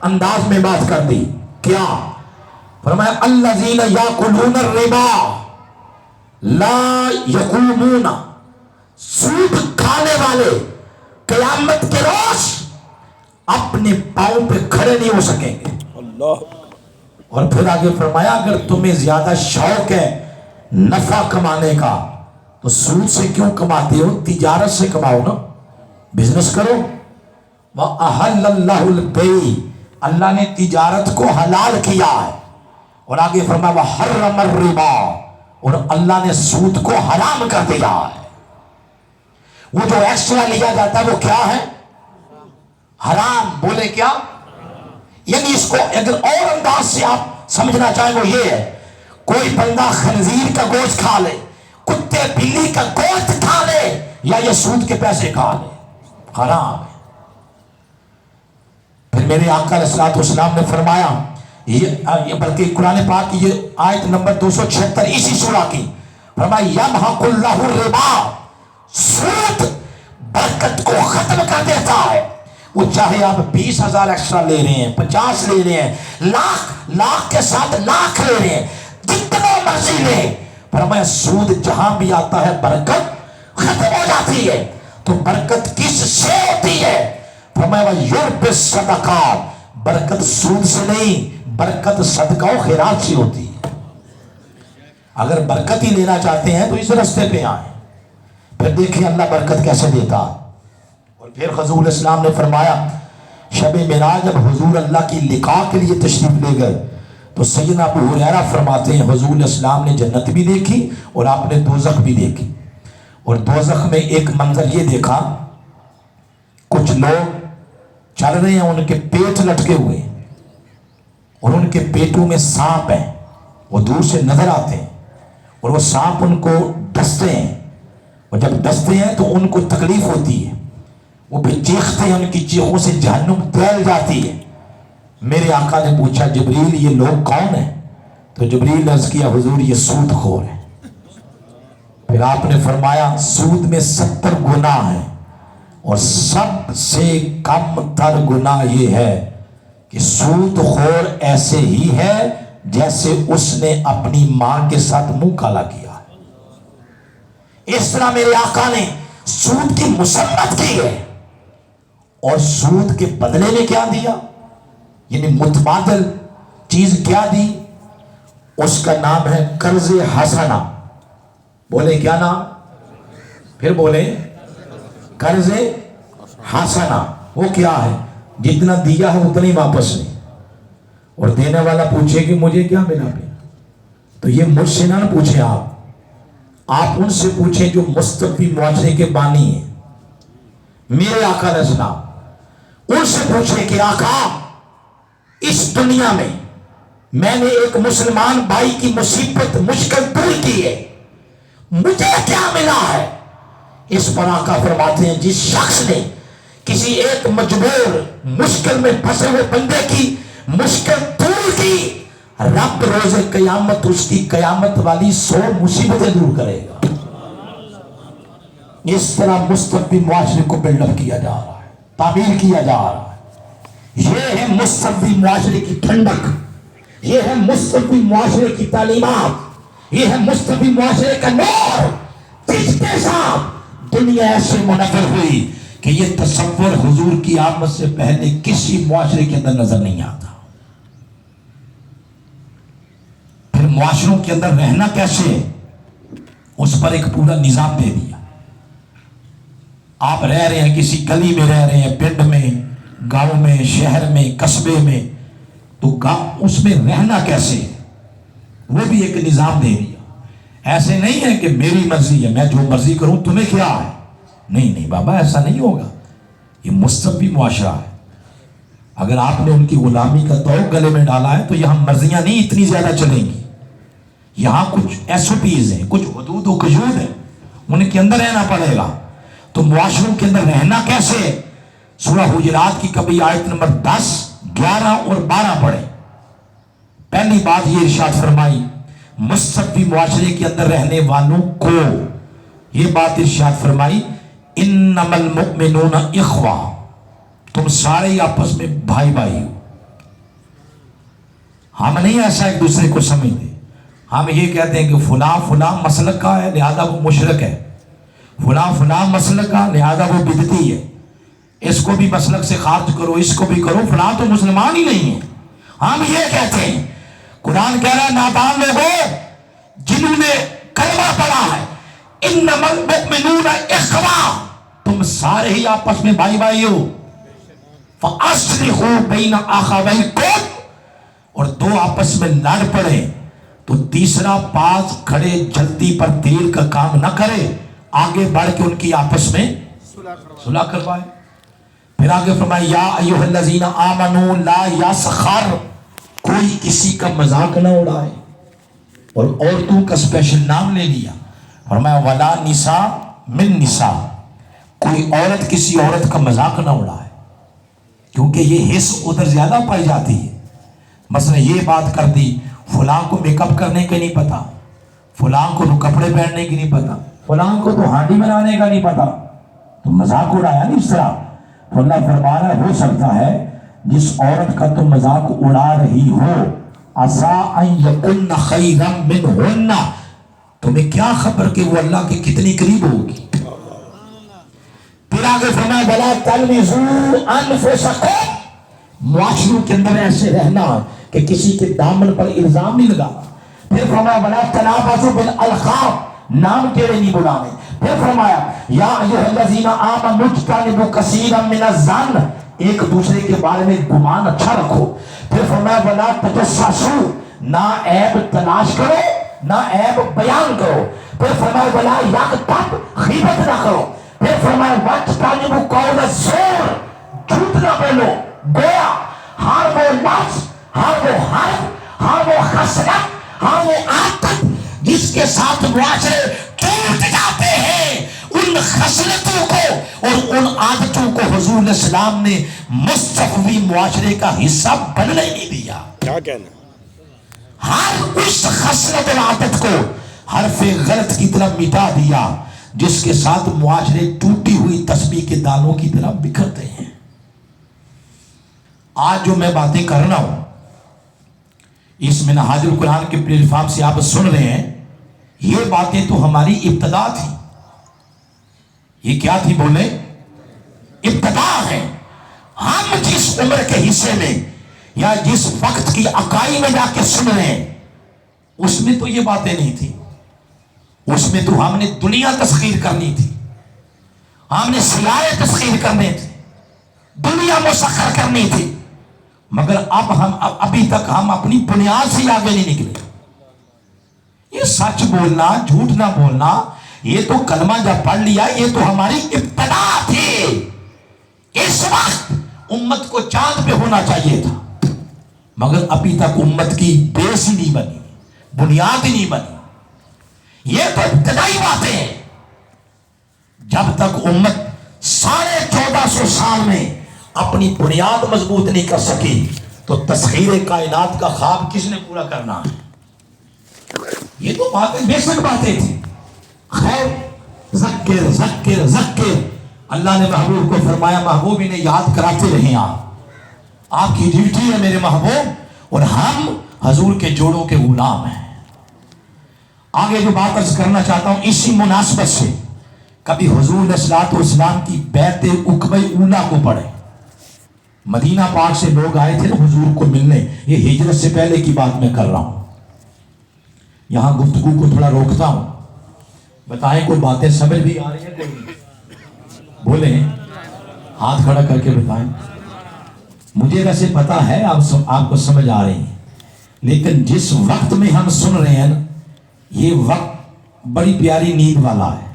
انداز میں بات کر دی. کیا فرمایا؟ الذین یاکلون الربا لا یقومون، سود کھانے والے قیامت کے روز اپنے پاؤں پہ کھڑے نہیں ہو سکیں گے. اللہ. اور پھر آگے فرمایا اگر تمہیں زیادہ شوق ہے نفع کمانے کا تو سود سے کیوں کماتے ہو؟ تجارت سے کماؤ نا، بزنس کرو۔ وَأَحَلَّ اللَّهُ الْبَيْعَ، اللہ نے تجارت کو حلال کیا ہے، اور آگے فرمایا وَحَرَّمَ الرِّبَا، اور اللہ نے سود کو حرام کر دیا ہے۔ وہ جو ایکسٹرا لیا جاتا ہے وہ کیا ہے؟ حرام۔ بولے کیا؟ یعنی اس کو اگر اور انداز سے آپ سمجھنا چاہیں وہ یہ ہے، کوئی بندہ خنزیر کا گوشت کھا لے، کتے بلی کا گوشت کھا لے، یا یہ سود کے پیسے کھا لے، حرام ہے۔ پھر میرے آقا علیہ الصلوۃ والسلام نے فرمایا، یہ بلکہ قرآن پاک کی یہ آیت نمبر 276 اسی سورہ کی، فرمایا یمحق اللہ الربا، سود برکت کو ختم کر دیتا ہے۔ وہ چاہے آپ 20,000 ایکسٹرا لے رہے ہیں، 50 لے رہے ہیں، لاکھ کے ساتھ لاکھ لے رہے ہیں، جتنا مرضی لے، فرمایا سود جہاں بھی آتا ہے برکت ختم ہو جاتی ہے۔ تو برکت کس سے ہوتی ہے؟ فرمایا یربی الصدقات، برکت سود سے نہیں، برکت صدقہ و خیرات سے ہوتی ہے۔ اگر برکت ہی لینا چاہتے ہیں تو اس رستے پہ آئیں، پھر دیکھیں اللہ برکت کیسے دیتا۔ اور پھر حضور اسلام نے فرمایا شب معراج جب حضور اللہ کی لقاء کے لیے تشریف لے گئے تو سیدنا ابو ہریرہ فرماتے ہیں حضور اسلام نے جنت بھی دیکھی اور آپ نے دوزخ بھی دیکھی، اور دوزخ میں ایک منظر یہ دیکھا، کچھ لوگ چل رہے ہیں، ان کے پیٹ لٹکے ہوئے ہیں اور ان کے پیٹوں میں سانپ ہیں، وہ دور سے نظر آتے ہیں، اور وہ سانپ ان کو ڈستے ہیں، اور جب ڈستے ہیں تو ان کو تکلیف ہوتی ہے، وہ بھی چیختے ہیں، ان کی چیخوں سے جہنم پھیل جاتی ہے۔ میرے آقا نے پوچھا جبریل یہ لوگ کون ہیں؟ تو جبریل نے عرض کیا حضور یہ سود خور ہیں۔ پھر آپ نے فرمایا سود میں 70 گناہ ہیں، اور سب سے کم تر گناہ یہ ہے کہ سود خور ایسے ہی ہے جیسے اس نے اپنی ماں کے ساتھ منہ کالا کیا۔ اس طرح میرے آقا نے سود کی مذمت کی ہے، اور سود کے بدلے میں کیا دیا، یعنی متبادل چیز کیا دی، اس کا نام ہے قرض حسنہ۔ بولے کیا نام؟ پھر بولے قرض حسنہ۔ وہ کیا ہے؟ جتنا دیا ہے اتنا ہی واپس نہیں، اور دینے والا پوچھے کہ مجھے کیا ملا پھر، تو یہ مجھ سے نہ پوچھیں، آپ ان سے پوچھیں جو مستقبی معاشرے کے بانی ہیں، میرے آقا علیہ السلام، ان سے پوچھیں کہ آقا اس دنیا میں نے ایک مسلمان بھائی کی مصیبت مشکل دور کی ہے، مجھے کیا ملا ہے؟ اس پر آقا فرماتے ہیں جس شخص نے کسی ایک مجبور مشکل میں پھنسے ہوئے بندے کی مشکل دور کی، رب روز قیامت اس کی قیامت والی 100 مصیبتیں دور کرے گا۔ اس طرح مستقبی معاشرے کو بلڈ اپ کیا جا رہا ہے، تعمیر کیا جا رہا ہے۔ یہ ہے مستقبی معاشرے کی ٹھنڈک، یہ ہے مستقبی معاشرے کی تعلیمات، یہ ہے مستقبی معاشرے کا نور، جس کے ساتھ دنیا ایسے منور ہوئی کہ یہ تصور حضور کی آمد سے پہلے کسی معاشرے کے اندر نظر نہیں آتا۔ پھر معاشروں کے اندر رہنا کیسے ہے، اس پر ایک پورا نظام دے دیا۔ آپ رہ رہے ہیں کسی گلی میں، رہ رہے ہیں پنڈ میں، گاؤں میں، شہر میں، قصبے میں، تو اس میں رہنا کیسے ہے وہ بھی ایک نظام دے دیا۔ ایسے نہیں ہے کہ میری مرضی ہے، میں جو مرضی کروں تمہیں کیا ہے، نہیں بابا ایسا نہیں ہوگا، یہ مستقبی معاشرہ ہے۔ اگر آپ نے ان کی غلامی کا توق گلے میں ڈالا ہے تو یہاں مرضیاں نہیں اتنی زیادہ چلیں گی، یہاں کچھ ایس او پیز ہیں، کچھ حدود و قیود ہیں، ان کے اندر رہنا پڑے گا۔ تو معاشروں کے اندر رہنا کیسے ہے؟ سورہ حجرات کی کبھی آیت نمبر 10، 11 اور 12 پڑھیں۔ پہلی بات یہ ارشاد فرمائی مستقبی معاشرے کے اندر رہنے والوں کو، یہ بات ارشاد فرمائی انما المؤمنون اخوہ، تم سارے ہی آپس میں بھائی بھائی ہو۔ ہم نہیں ایسا ایک دوسرے کو سمجھتے، ہم یہ کہتے ہیں کہ فلاں فلاں مسلک کا ہے لہذا وہ مشرک ہے، فلاں فلاں مسلک کا لہذا وہ بدعتی ہے، اس کو بھی مسلک سے خارج کرو، اس کو بھی کرو، فلاں تو مسلمان ہی نہیں ہے، ہم یہ کہتے ہیں۔ قرآن کہہ رہا ہے نادان لوگوں جنہوں نے کلمہ پڑھا ہے، انما المؤمنون اخوہ، تم سارے ہی آپس میں بھائی بھائی ہو. فاصلحوا بین اخویکم، اور دو آپس میں لڑ پڑے تو تیسرا پاس کھڑے جلدی پر تیل کا کام نہ کرے، آگے بڑھ کے ان کی آپس میں صلح کروائے. پھر آگے فرمایا یا ایھا الذین آمنوا لا یسخر، کوئی کسی کا مذاق نہ اڑائے. اور عورتوں کا اسپیشل نام لے لیا، فرمایا ولا نساء من نساء، کوئی عورت کسی عورت کا مذاق نہ اڑائے، کیونکہ یہ حص ادھر زیادہ پائی جاتی ہے. مثلا یہ بات کر دی، فلاں کو میک اپ کرنے کا نہیں پتا، فلاں کو تو کپڑے پہننے کی نہیں پتا، فلاں کو تو ہانڈی بنانے کا نہیں پتا، تو مذاق اڑایا نہیں اس طرح. تو اللہ فرما رہا ہے ہو سکتا ہے جس عورت کا تم مذاق اڑا رہی ہو عسیٰ ان یکن خیرا منہن، تمہیں کیا خبر کہ وہ اللہ کے کتنی قریب ہوگی. پھر آگے فرمایا ولا تلمزوا انفسکم، معاشروں کے اندر ایسے رہنا کہ کسی کے دامن پر الزام نہیں لگانا. پھر فرمایا ولا تنابزوا بالالقاب، نام تیرے نہیں بلانے. پھر فرمایا یا ایھا الذین آمنوا اجتنبوا کثیرا من الظن، ایک دوسرے کے بارے میں گمان اچھا رکھو. پھر فرمایا ولا تجسسوا، نہ عیب تلاش کرو نہ عیب بیان کرو. پھر فرمایا ولا یغتب، غیبت نہ کرو. پھر فرمایا واجتنبوا قول الزور، جھوٹ نہ بولو. گویا ہر وہ لفظ، ہر وہ حرف، ہر وہ خصلت، ہر وہ عادت جس کے ساتھ معاشرے ٹوٹ جاتے ہیں، ان خصلتوں کو اور ان عادتوں کو حضور اسلام نے مصطفی معاشرے کا حصہ بننے نہیں دیا. کیا کہنا، ہر اس خصلت اور عادت کو حرف غلط کی طرف مٹا دیا جس کے ساتھ معاشرے ٹوٹی ہوئی تسبیح کے دانوں کی طرح بکھرتے ہیں. آج جو میں باتیں کر رہا ہوں اس منہاج القرآن کے پلیٹ فارم سے آپ سن رہے ہیں، یہ باتیں تو ہماری ابتدا تھی. یہ کیا تھی بولے؟ ابتدا ہے. ہم جس عمر کے حصے میں یا جس وقت کی اکائی میں جا کے سن رہے ہیں اس میں تو یہ باتیں نہیں تھی. اس میں تو ہم نے دنیا تسخیر کرنی تھی، ہم نے سیارے تسخیر کرنے تھے، دنیا مسخر کرنی تھی. مگر اب ابھی تک ہم اپنی بنیاد سے آگے نہیں نکلے. یہ سچ بولنا، جھوٹ نہ بولنا، یہ تو کلمہ جب پڑھ لیا یہ تو ہماری ابتدا تھی. اس وقت امت کو چاند پہ ہونا چاہیے تھا، مگر ابھی تک امت کی بیس ہی نہیں بنی، بنیاد ہی نہیں بنی. یہ تو ابتدائی باتیں ہیں. جب تک امت 1450 سال میں اپنی بنیاد مضبوط نہیں کر سکی تو تسخیر کائنات کا خواب کس نے پورا کرنا ہے؟ یہ تو باتیں بیسک باتیں تھیں. خیر، ذکر ذکر ذکر، اللہ نے محبوب کو فرمایا محبوب انہیں یاد کراتے رہیں. آپ کی ڈیوٹی ہے میرے محبوب، اور ہم حضور کے جوڑوں کے غلام ہیں. آگے جو بات عرض کرنا چاہتا ہوں اسی مناسبت سے، کبھی حضور علیہ الصلوۃ والسلام کی بیعت عقبہ اولیٰ کو پڑھیں. مدینہ پاک سے لوگ آئے تھے نا حضور کو ملنے، یہ ہجرت سے پہلے کی بات میں کر رہا ہوں. یہاں گفتگو کو تھوڑا روکتا ہوں، بتائیں کوئی باتیں سمجھ بھی آ رہی ہیں؟ کوئی نہیں بولیں، ہاتھ کھڑا کر کے بتائیں. مجھے ویسے پتا ہے آپ کو سمجھ آ رہی ہیں، لیکن جس وقت میں ہم سن رہے ہیں نا یہ وقت بڑی پیاری نیند والا ہے،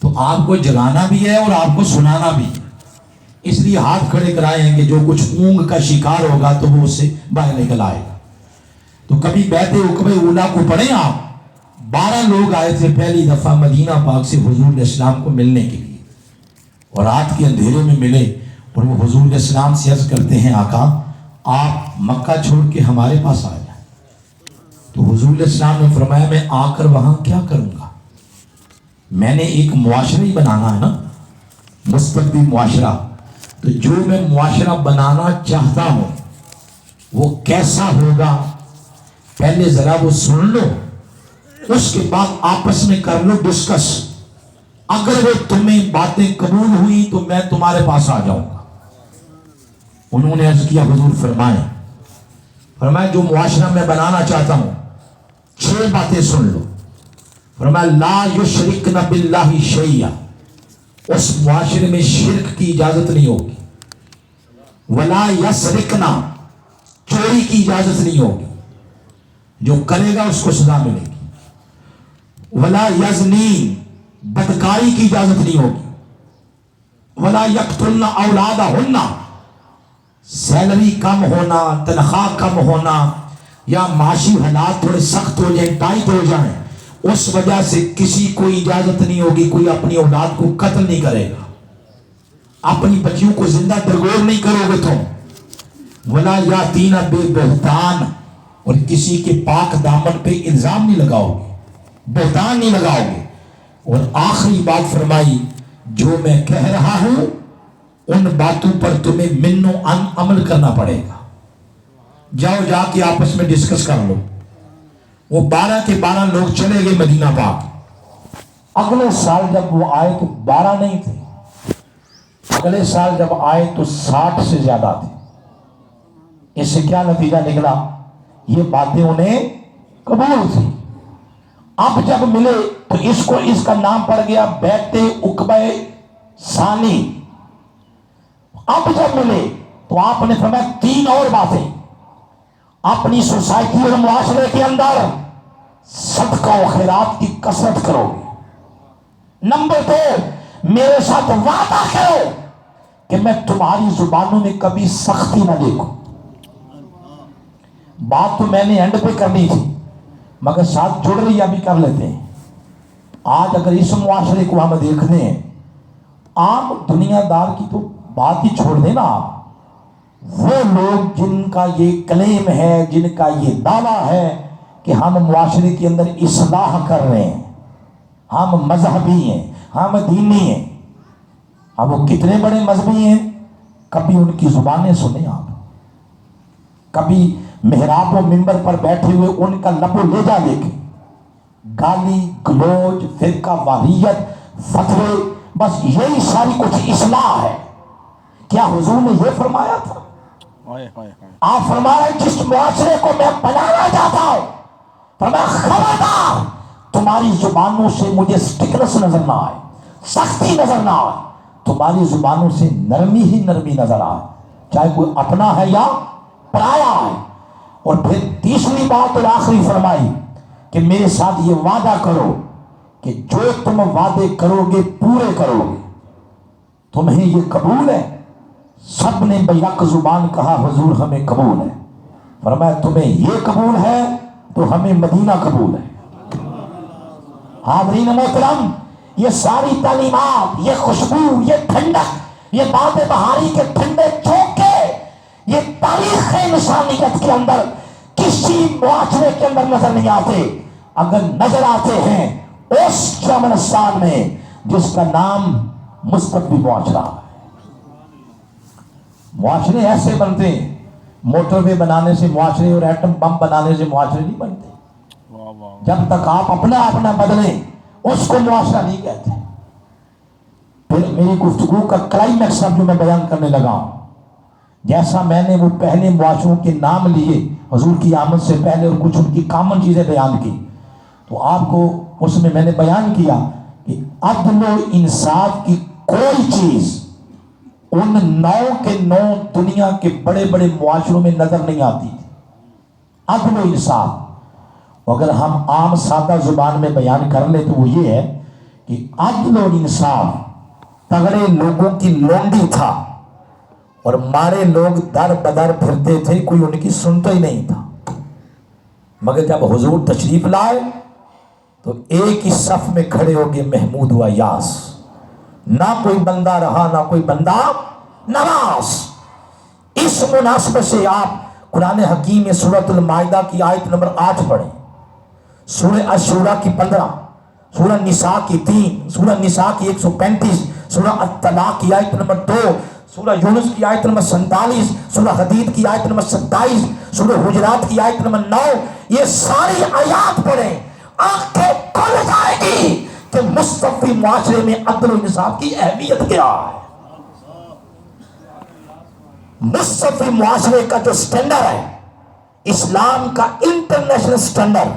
تو آپ کو جگانا بھی ہے اور آپ کو سنانا بھی ہے. اس لیے ہاتھ کھڑے کرائیں کہ جو کچھ اونگ کا شکار ہوگا تو وہ اس سے باہر نکل آئے گا. تو کبھی بیعت عقبہ اولیٰ کو پڑھیں. آپ 12 لوگ آئے تھے پہلی دفعہ مدینہ پاک سے حضور علیہ السلام کو ملنے کے لیے، اور رات کے اندھیرے میں ملے اور وہ حضور علیہ السلام سے عرض کرتے ہیں آقا آپ مکہ چھوڑ کے ہمارے پاس آ جائیں. تو حضور علیہ السلام نے فرمایا میں آ کر وہاں کیا کروں گا؟ میں نے ایک معاشرہ ہی بنانا ہے نا، مستقبل معاشرہ. تو جو میں معاشرہ بنانا چاہتا ہوں وہ کیسا ہوگا پہلے ذرا وہ سن لو، اس کے بعد آپس میں کر لو ڈسکس. اگر وہ تمہیں باتیں قبول ہوئی تو میں تمہارے پاس آ جاؤں گا. انہوں نے عرض کیا حضور فرمایا جو معاشرہ میں بنانا چاہتا ہوں 6 باتیں سن لو. فرمایا لا یشرکن باللہ شیئا، اس معاشرے میں شرک کی اجازت نہیں ہوگی، ولا یسرکنا، چوری کی اجازت نہیں ہوگی، جو کرے گا اس کو سزا ملے گی، ولا یزنین، بدکاری کی اجازت نہیں ہوگی، ولا یقتلن اولادہن، سیلری کم ہونا، تنخواہ کم ہونا یا معاشی حالات تھوڑے سخت ہو جائیں، ٹائٹ ہو جائیں، اس وجہ سے کسی کو اجازت نہیں ہوگی کوئی اپنی اولاد کو قتل نہیں کرے گا، اپنی بچیوں کو زندہ درگور نہیں کرو گے تم، ولا یاتین بے بہتان، اور کسی کے پاک دامن پہ الزام نہیں لگاؤ گے، بہتان نہیں لگاؤ گے، اور آخری بات فرمائی جو میں کہہ رہا ہوں ان باتوں پر تمہیں من و ان عمل کرنا پڑے گا، جاؤ جا کے آپس میں ڈسکس کر لو۔ وہ 12 کے 12 لوگ چلے گئے مدینہ پاک، اگلے سال جب وہ آئے تو 12 نہیں تھے، اگلے سال جب آئے تو 60 سے زیادہ تھے۔ اس سے کیا نتیجہ نکلا؟ یہ باتیں انہیں قبول تھی۔ اب جب ملے تو اس کا نام پڑ گیا بیعت عقبہ ثانی۔ اب جب ملے تو آپ نے فرمایا 3 اور باتیں، اپنی سوسائٹی اور معاشرے کے اندر صدقہ و خیرات کی کثرت کرو گے۔ نمبر 2، میرے ساتھ وعدہ کرو کہ میں تمہاری زبانوں میں کبھی سختی نہ دیکھوں۔ بات تو میں نے اینڈ پہ کرنی تھی مگر ساتھ جڑ رہی ابھی کر لیتے ہیں۔ آج اگر اس معاشرے کو ہم دیکھتے ہیں، عام دنیا دار کی تو بات ہی چھوڑ دینا آپ، وہ لوگ جن کا یہ کلیم ہے، جن کا یہ دعویٰ ہے کہ ہم معاشرے کے اندر اصلاح کر رہے ہیں، ہم مذہبی ہیں، ہم دینی ہیں، اب وہ کتنے بڑے مذہبی ہیں؟ کبھی ان کی زبانیں سنیں آپ، کبھی محراب و منبر پر بیٹھے ہوئے ان کا لب و لہجہ دیکھیں، گالی گلوچ، فرقہ واریت، فتوے، بس یہی ساری کچھ اصلاح ہے۔ کیا حضور نے یہ فرمایا تھا؟ آپ فرمایا جس معاشرے کو میں بنانا چاہتا ہوں، فرمایا خبردار تمہاری زبانوں سے مجھے سٹکنس نظر نہ آئے، سختی نظر نہ آئے، تمہاری زبانوں سے نرمی ہی نرمی نظر آئے، چاہے کوئی اپنا ہے یا پرایا ہے۔ اور پھر تیسری بات اور آخری فرمائی کہ میرے ساتھ یہ وعدہ کرو کہ جو تم وعدے کرو گے پورے کرو گے، تمہیں یہ قبول ہے؟ سب نے بیک زبان کہا حضور ہمیں قبول ہے۔ فرمایا تمہیں یہ قبول ہے تو ہمیں مدینہ قبول ہے۔ حاضرین محترم، یہ ساری تعلیمات، یہ خوشبو، یہ ٹھنڈک، یہ باد بہاری کے ٹھنڈے چوکے، یہ تاریخ انسانیت کے اندر کسی معاشرے کے اندر نظر نہیں آتے۔ اگر نظر آتے ہیں اس چمنستان میں جس کا نام مستقبی معاشرہ ہے۔ معاشرے ایسے بنتے ہیں، موٹر وے بنانے سے معاشرے اور ایٹم بم بنانے سے معاشرے نہیں بنتے۔ جب تک آپ اپنا بدلیں اس کو معاشرہ نہیں کہتے۔ پھر میری گفتگو کا کلائمیکس اب جو میں بیان کرنے لگا ہوں، جیسا میں نے وہ پہلے معاشروں کے نام لیے حضور کی آمد سے پہلے اور کچھ ان کی کامن چیزیں بیان کی، تو آپ کو اس میں نے بیان کیا کہ عدل و انصاف کی کوئی چیز ان 9 کے 9 دنیا کے بڑے بڑے معاشروں میں نظر نہیں آتی تھی۔ عدل و انصاف اگر ہم عام سادہ زبان میں بیان کر لیں تو وہ یہ ہے کہ عدل و انصاف تگڑے لوگوں کی لونڈی تھا اور مارے لوگ در بدر پھرتے تھے، کوئی ان کی سنتا ہی نہیں تھا۔ مگر جب حضور تشریف لائے تو ایک ہی صف میں کھڑے ہو گئے محمود و یاس، نہ کوئی بندہ رہا نہ کوئی بندہ نواز۔ اس مناسبت سے آپ قرآن حکیم میں سورۃ المائدہ کی آیت نمبر 8 پڑھیں، سورہ الشورى کی 15، سورہ نساء کی 3، سورہ نساء کی 135، سورہ الطلاق کی آیت نمبر 2، سورہ یونس کی آیت نمبر 47، سورہ حدید کی آیت نمبر 27، سورہ حجرات کی آیت نمبر 9، یہ ساری آیات پڑھیں، آنکھیں کھل جائے گی کہ مصطفی معاشرے میں عدل و انصاف کی اہمیت کیا ہے۔ مصطفی معاشرے کا جو سٹینڈرڈ ہے، اسلام کا انٹرنیشنل سٹینڈرڈ،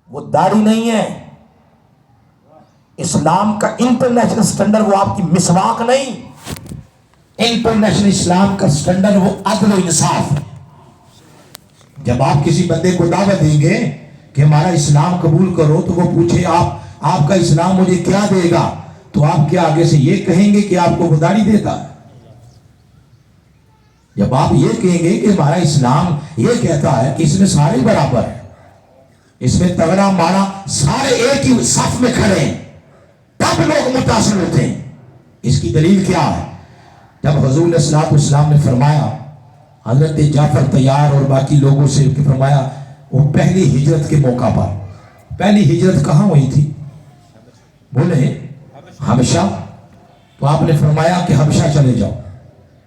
وہ داڑھی نہیں ہے. اسلام کا انٹرنیشنل سٹینڈرڈ وہ آپ کی مسواک نہیں. انٹرنیشنل اسلام کا سٹینڈرڈ وہ عدل و انصاف ہے. جب آپ کسی بندے کو دعوت دیں گے کہ ہمارا اسلام قبول کرو تو وہ پوچھے آپ کا اسلام مجھے کیا دے گا, تو آپ کیا آگے سے یہ کہیں گے کہ آپ کو وہ داڑھی دیتا ہے؟ جب آپ یہ کہیں گے کہ ہمارا اسلام یہ کہتا ہے کہ اس میں سارے برابر ہیں, اس میں تگڑا مارا سارے ایک ہی صف میں کھڑے ہیں, تب لوگ متاثر ہوتے ہیں. اس کی دلیل کیا ہے؟ جب حضور علیہ الصلوۃ والسلام نے فرمایا حضرت جعفر طیار اور باقی لوگوں سے فرمایا وہ پہلی ہجرت کے موقع پر, پہلی ہجرت کہاں ہوئی تھی؟ بولے حبشہ. تو آپ نے فرمایا کہ حبشہ چلے جاؤ.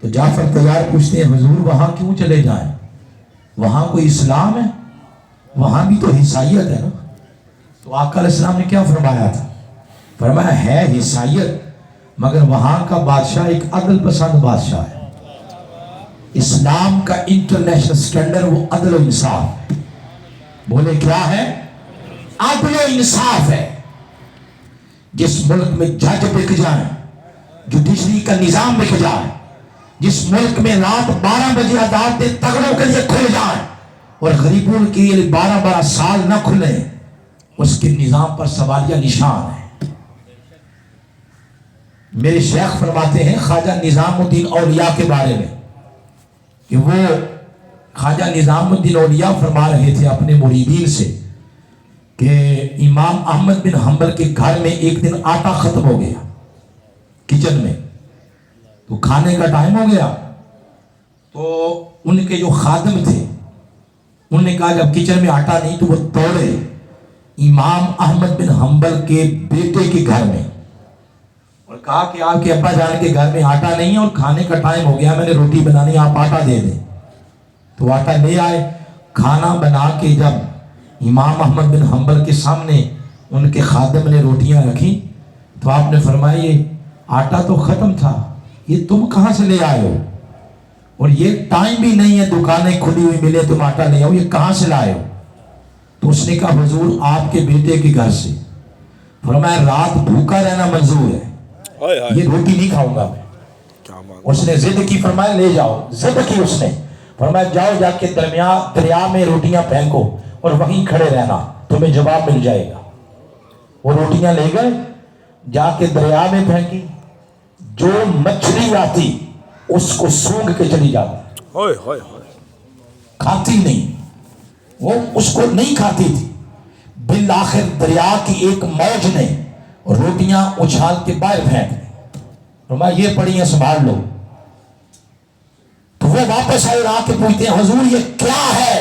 تو جعفر طیار پوچھتے ہیں حضور وہاں کیوں چلے جائیں؟ وہاں کوئی اسلام ہے؟ وہاں بھی تو عیسائیت ہے نا. تو آقا علیہ السلام نے کیا فرمایا تھا؟ فرمایا ہے عیسائیت مگر وہاں کا بادشاہ ایک عدل پسند بادشاہ ہے. اسلام کا انٹرنیشنل سٹینڈرڈ وہ عدل و انصاف. بولے کیا ہے؟ عدل و انصاف ہے. جس ملک میں جج بک جائیں, جوڈیشری کا نظام بک جائے, جس ملک میں رات 12 بجے عدالتیں تگڑوں کے لیے کھل جائیں اور غریبوں کے لیے 12 سال نہ کھلیں, اس کے نظام پر سوالیہ نشان ہے. میرے شیخ فرماتے ہیں خواجہ نظام الدین اولیاء کے بارے میں کہ وہ خواجہ نظام الدین اولیاء فرما رہے تھے اپنے مریدین سے کہ امام احمد بن حنبل کے گھر میں ایک دن آٹا ختم ہو گیا کچن میں, تو کھانے کا ٹائم ہو گیا. تو ان کے جو خادم تھے انہوں نے کہا جب کچن میں آٹا نہیں تو وہ دوڑے امام احمد بن حنبل کے بیٹے کے گھر میں اور کہا کہ آپ کے ابا جان کے گھر میں آٹا نہیں ہے اور کھانے کا ٹائم ہو گیا, میں نے روٹی بنانی, آپ آٹا دے دیں. تو آٹا لے آئے. کھانا بنا کے جب امام احمد بن حنبل کے سامنے ان کے خادم نے روٹیاں رکھی تو آپ نے فرمایا یہ آٹا تو ختم تھا, یہ تم کہاں سے لے آئے ہو؟ اور یہ ٹائم بھی نہیں ہے دکانیں کھلی ہوئی ملے تم آٹا لے آؤ, یہ کہاں سے لائے ہو؟ تو اس نے کہا حضور آپ کے بیٹے کے گھر سے. فرمایا رات بھوکا رہنا منظور ہے, یہ روٹی نہیں کھاؤں گا میں. اس نے ضد کی, فرمایا لے جاؤ. ضد کی اس نے, فرمایا جاؤ جا کے دریا میں روٹیاں پھینکو اور وہیں کھڑے رہنا, تمہیں جواب مل جائے گا. وہ روٹیاں لے گئے, جا کے دریا میں پھینکی, جو مچھلی آتی اس کو سونگ کے چلی جاتی, کھاتی نہیں, وہ اس کو نہیں کھاتی تھی. بالآخر دریا کی ایک موج نے روٹیاں اچھال کے باہر پھینک دی. فرمایا یہ پڑی ہیں سنبھال لو. تو وہ واپس آئے اور آ کے پوچھتے ہیں حضور یہ کیا ہے؟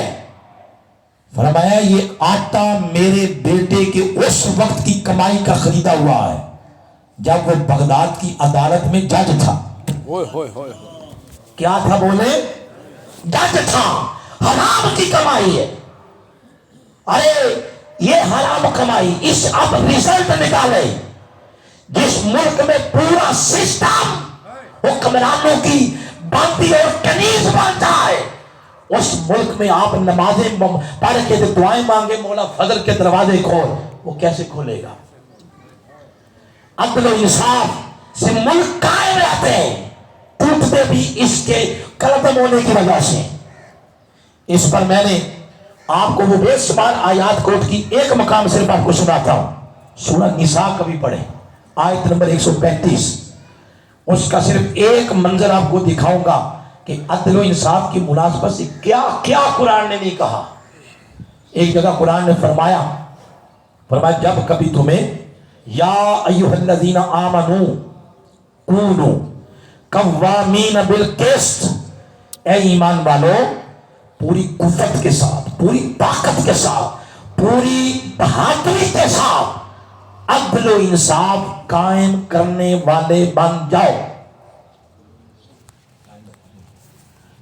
فرمایا یہ آٹا میرے بیٹے کے اس وقت کی کمائی کا خریدا ہوا ہے جب وہ بغداد کی عدالت میں جج تھا. کیا تھا بولے؟ جج تھا. حرام کی کمائی ہے. ارے یہ حرام کمائی, اس اب ریزلٹ نکالے. جس ملک میں پورا سسٹم حکمرانوں کی بانتی اور کنیز بانتا ہے, اس ملک میں آپ نمازیں پڑھ کے دعائیں مانگے مولا فضل کے دروازے کھول, وہ کیسے کھولے گا؟ عدل و انصاف سے ملک قائم رہتے ہیں, ٹوٹتے بھی اس کے قلم ہونے کی وجہ سے. اس پر میں نے آپ کو وہ بے شمار آیات کوٹ کی, ایک مقام صرف آپ کو سناتا ہوں. سورہ نساء کبھی پڑھیں, آیت نمبر 135. اس کا صرف ایک منظر آپ کو دکھاؤں گا کہ عدل و انصاف کی مناسبت سے کیا کیا قرآن نے نہیں کہا. ایک جگہ قرآن نے فرمایا جب کبھی تمہیں یا ایھا الذین آمنو کونوا قوامین بالقسط, اے ایمان والو پوری قوت کے ساتھ, پوری طاقت کے ساتھ, پوری بہادری کے ساتھ عدل و انصاف قائم کرنے والے بن جاؤ.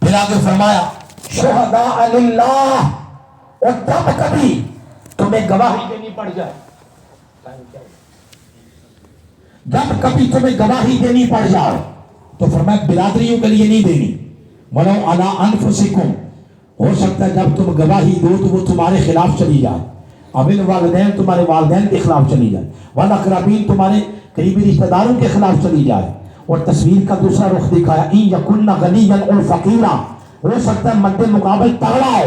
پھر آگے فرمایا شہداء للہ, اور جب کبھی تمہیں گواہی دینی پڑ جائے, جب کبھی تمہیں گواہی دینی پڑ جائے تو فرمایا برادریوں کے لیے نہیں دینی, ولو علی انفسکم, ہو سکتا ہے جب تم گواہی دو تو وہ تمہارے خلاف چلی جائے, ابل والدین تمہارے والدین کے خلاف چلی جائے، والاقربین تمہارے قریبی رشتہ داروں کے خلاف چلی جائے. اور تصویر کا دوسرا رخ دکھایا، ان یکن غنیا او فقیرا، ہو سکتا ہے مد مقابل تگڑا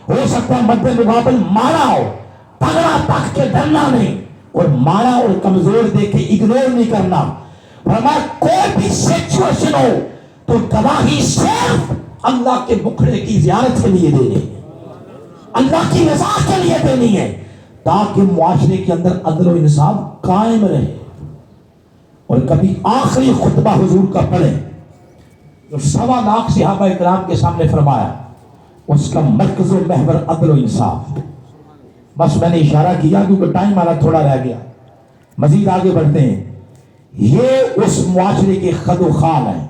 ہو سکتا ہے مد مقابل مارا ہو، تگڑا تک کے ڈرنا نہیں اور مارا اور کمزور دیکھ کے اگنور نہیں کرنا. فرمایا کوئی بھی سچویشن ہو تو گواہی صرف اللہ کے مکھڑے کی زیارت کے لیے دینی ہے، اللہ کی رضا کے لیے دینی ہے، تاکہ معاشرے کے اندر عدل و انصاف قائم رہے. اور کبھی آخری خطبہ حضور کا پڑھیں جو 1.25 لاکھ صحابہ اکرام کے سامنے فرمایا، اس کا مرکز و محور عدل و انصاف. بس میں نے اشارہ کیا کیونکہ ٹائم ہمارا تھوڑا رہ گیا، مزید آگے بڑھتے ہیں. یہ اس معاشرے کے خد و خال ہیں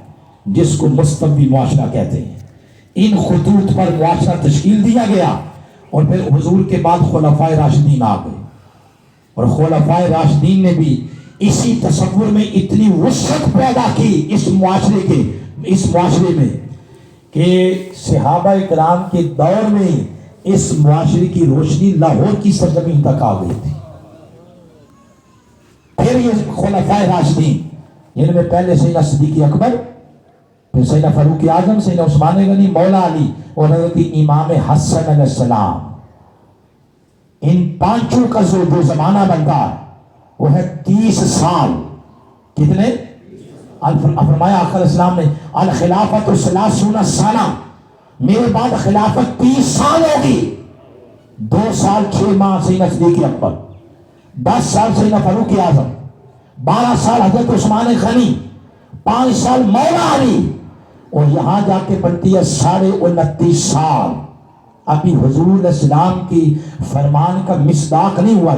جس کو مستوی معاشرہ کہتے ہیں. ان خطوط پر معاشرہ تشکیل دیا گیا اور پھر حضور کے بعد خلفائے راشدین آ گئے، اور خلفائے راشدین نے بھی اسی تصور میں اتنی وسعت پیدا کی اس معاشرے میں کہ صحابہ کرام کے دور میں اس معاشرے کی روشنی لاہور کی سرزمین تک آ گئی تھی. پھر یہ خلفائے راشدین جن میں پہلے سیدنا صدیق اکبر، پھر سیدنا فاروق اعظم، سیدنا عثمان غنی، مولا علی اور حضرت امام حسن علیہ السلام، ان پانچوں کا جو زمانہ بنتا ہے وہ ہے 30 سال. کتنے؟ فرمایا آقا علیہ السلام نے الخلافت 30 سالہ، میرے بعد خلافت 30 سال ہوگی. 2 سال 6 ماہ سیدنا صدیق اکبر، 10 سال سیدنا فاروق اعظم، 12 سال حضرت عثمان غنی، 5 سال مولا علی، اور یہاں جا کے بنتی ہے 29.5 سال. ابھی حضور علیہ السلام کی فرمان کا مصداق نہیں ہوا.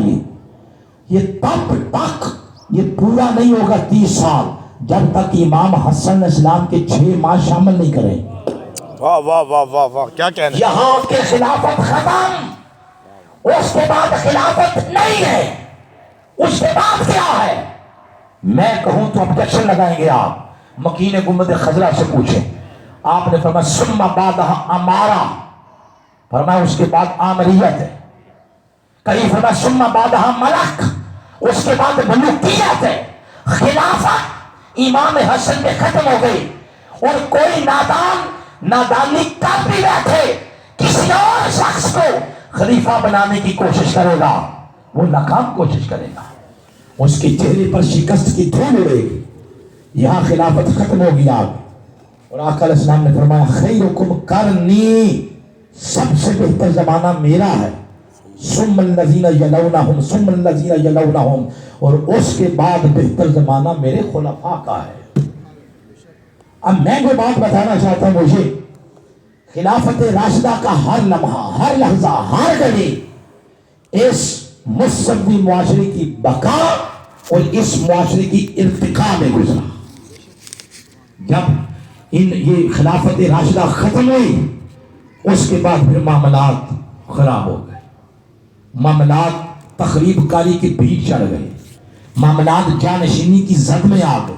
یہ تب تک یہ پورا نہیں ہوگا 30 سال جب تک امام حسن علیہ السلام کے 6 ماہ شامل نہیں کریں. واہ واہ واہ واہ واہ، کیا کہنا ہے. یہاں کے خلافت ختم، اس کے بعد خلافت نہیں ہے. اس کے بعد کیا ہے؟ میں کہوں تو objection لگائیں گے آپ. مکین گنبد خضرا سے پوچھیں. آپ نے فرمایا ثم بعدہ امارہ، فرمایا اس کے بعد آمریت ہے. کہیں فرمایا ثم بعدہ ملک، اس کے بعد ملوکیت ہے. خلافت امام حسن میں ختم ہو گئی، اور کوئی نادانی کر بھی بیٹھے کسی اور شخص کو خلیفہ بنانے کی کوشش کرے گا، وہ ناکام کوشش کرے گا، اس کے چہرے پر شکست کی دھول اڑے گی. یہاں خلافت ختم ہو گیا. اور آقا علیہ السلام نے فرمایا خیرکم قرنی، سب سے بہتر زمانہ میرا ہے، ثم الذین یلونہم ثم الذین یلونہم، اور اس کے بعد بہتر زمانہ میرے خلفاء کا ہے. اب میں جو بات بتانا چاہتا ہوں مجھے خلافت راشدہ کا ہر لمحہ، ہر لحظہ، ہر گھڑی اس مستوی معاشرے کی بقا اور اس معاشرے کی ارتقاء میں گزرا. جب یہ خلافت راشدہ ختم ہوئی اس کے بعد پھر معاملات خراب ہو گئے، معاملات تخریب کاری کی بھیٹ چڑھ گئے، معاملات جانشینی کی زد میں آ گئے،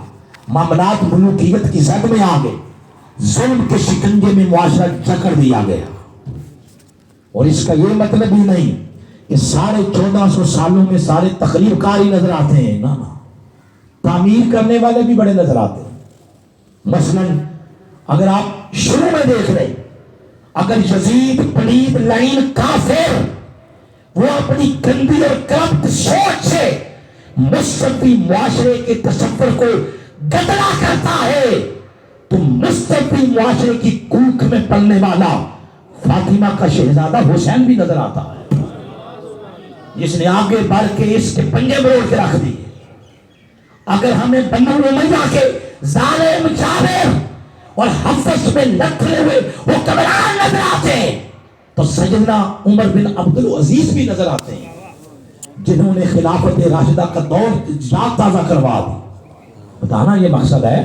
معاملات ملوکیت کی زد میں آ گئے، ظلم کے شکنجے میں معاشرہ جکڑ دیا گیا. اور اس کا یہ مطلب ہی نہیں کہ 1450 سالوں میں سارے تخریب کار ہی نظر آتے ہیں، نا تعمیر کرنے والے بھی بڑے نظر آتے ہیں. مثلا اگر آپ شروع میں دیکھ رہے، اگر یزید پلید لعین کافر وہ اپنی گندی اور کرپٹ سوچ سے مستوی معاشرے کے تصور کو گدلا کرتا ہے تو مستوی معاشرے کی کوکھ میں پلنے والا فاطمہ کا شہزادہ حسین بھی نظر آتا ہے، جس نے آگے بڑھ کے اس کے پنجے بروڑ کے رکھ دی. اگر ہمیں بنو امیہ کے ظالم جابر اور حفظ میں لکھے ہوئے حکمران نظر آتے ہیں تو سیدنا عمر بن عبدالعزیز بھی نظر آتے ہیں جنہوں نے خلافت راشدہ کا دور یاد تازہ کروا دی. بتانا یہ مقصد ہے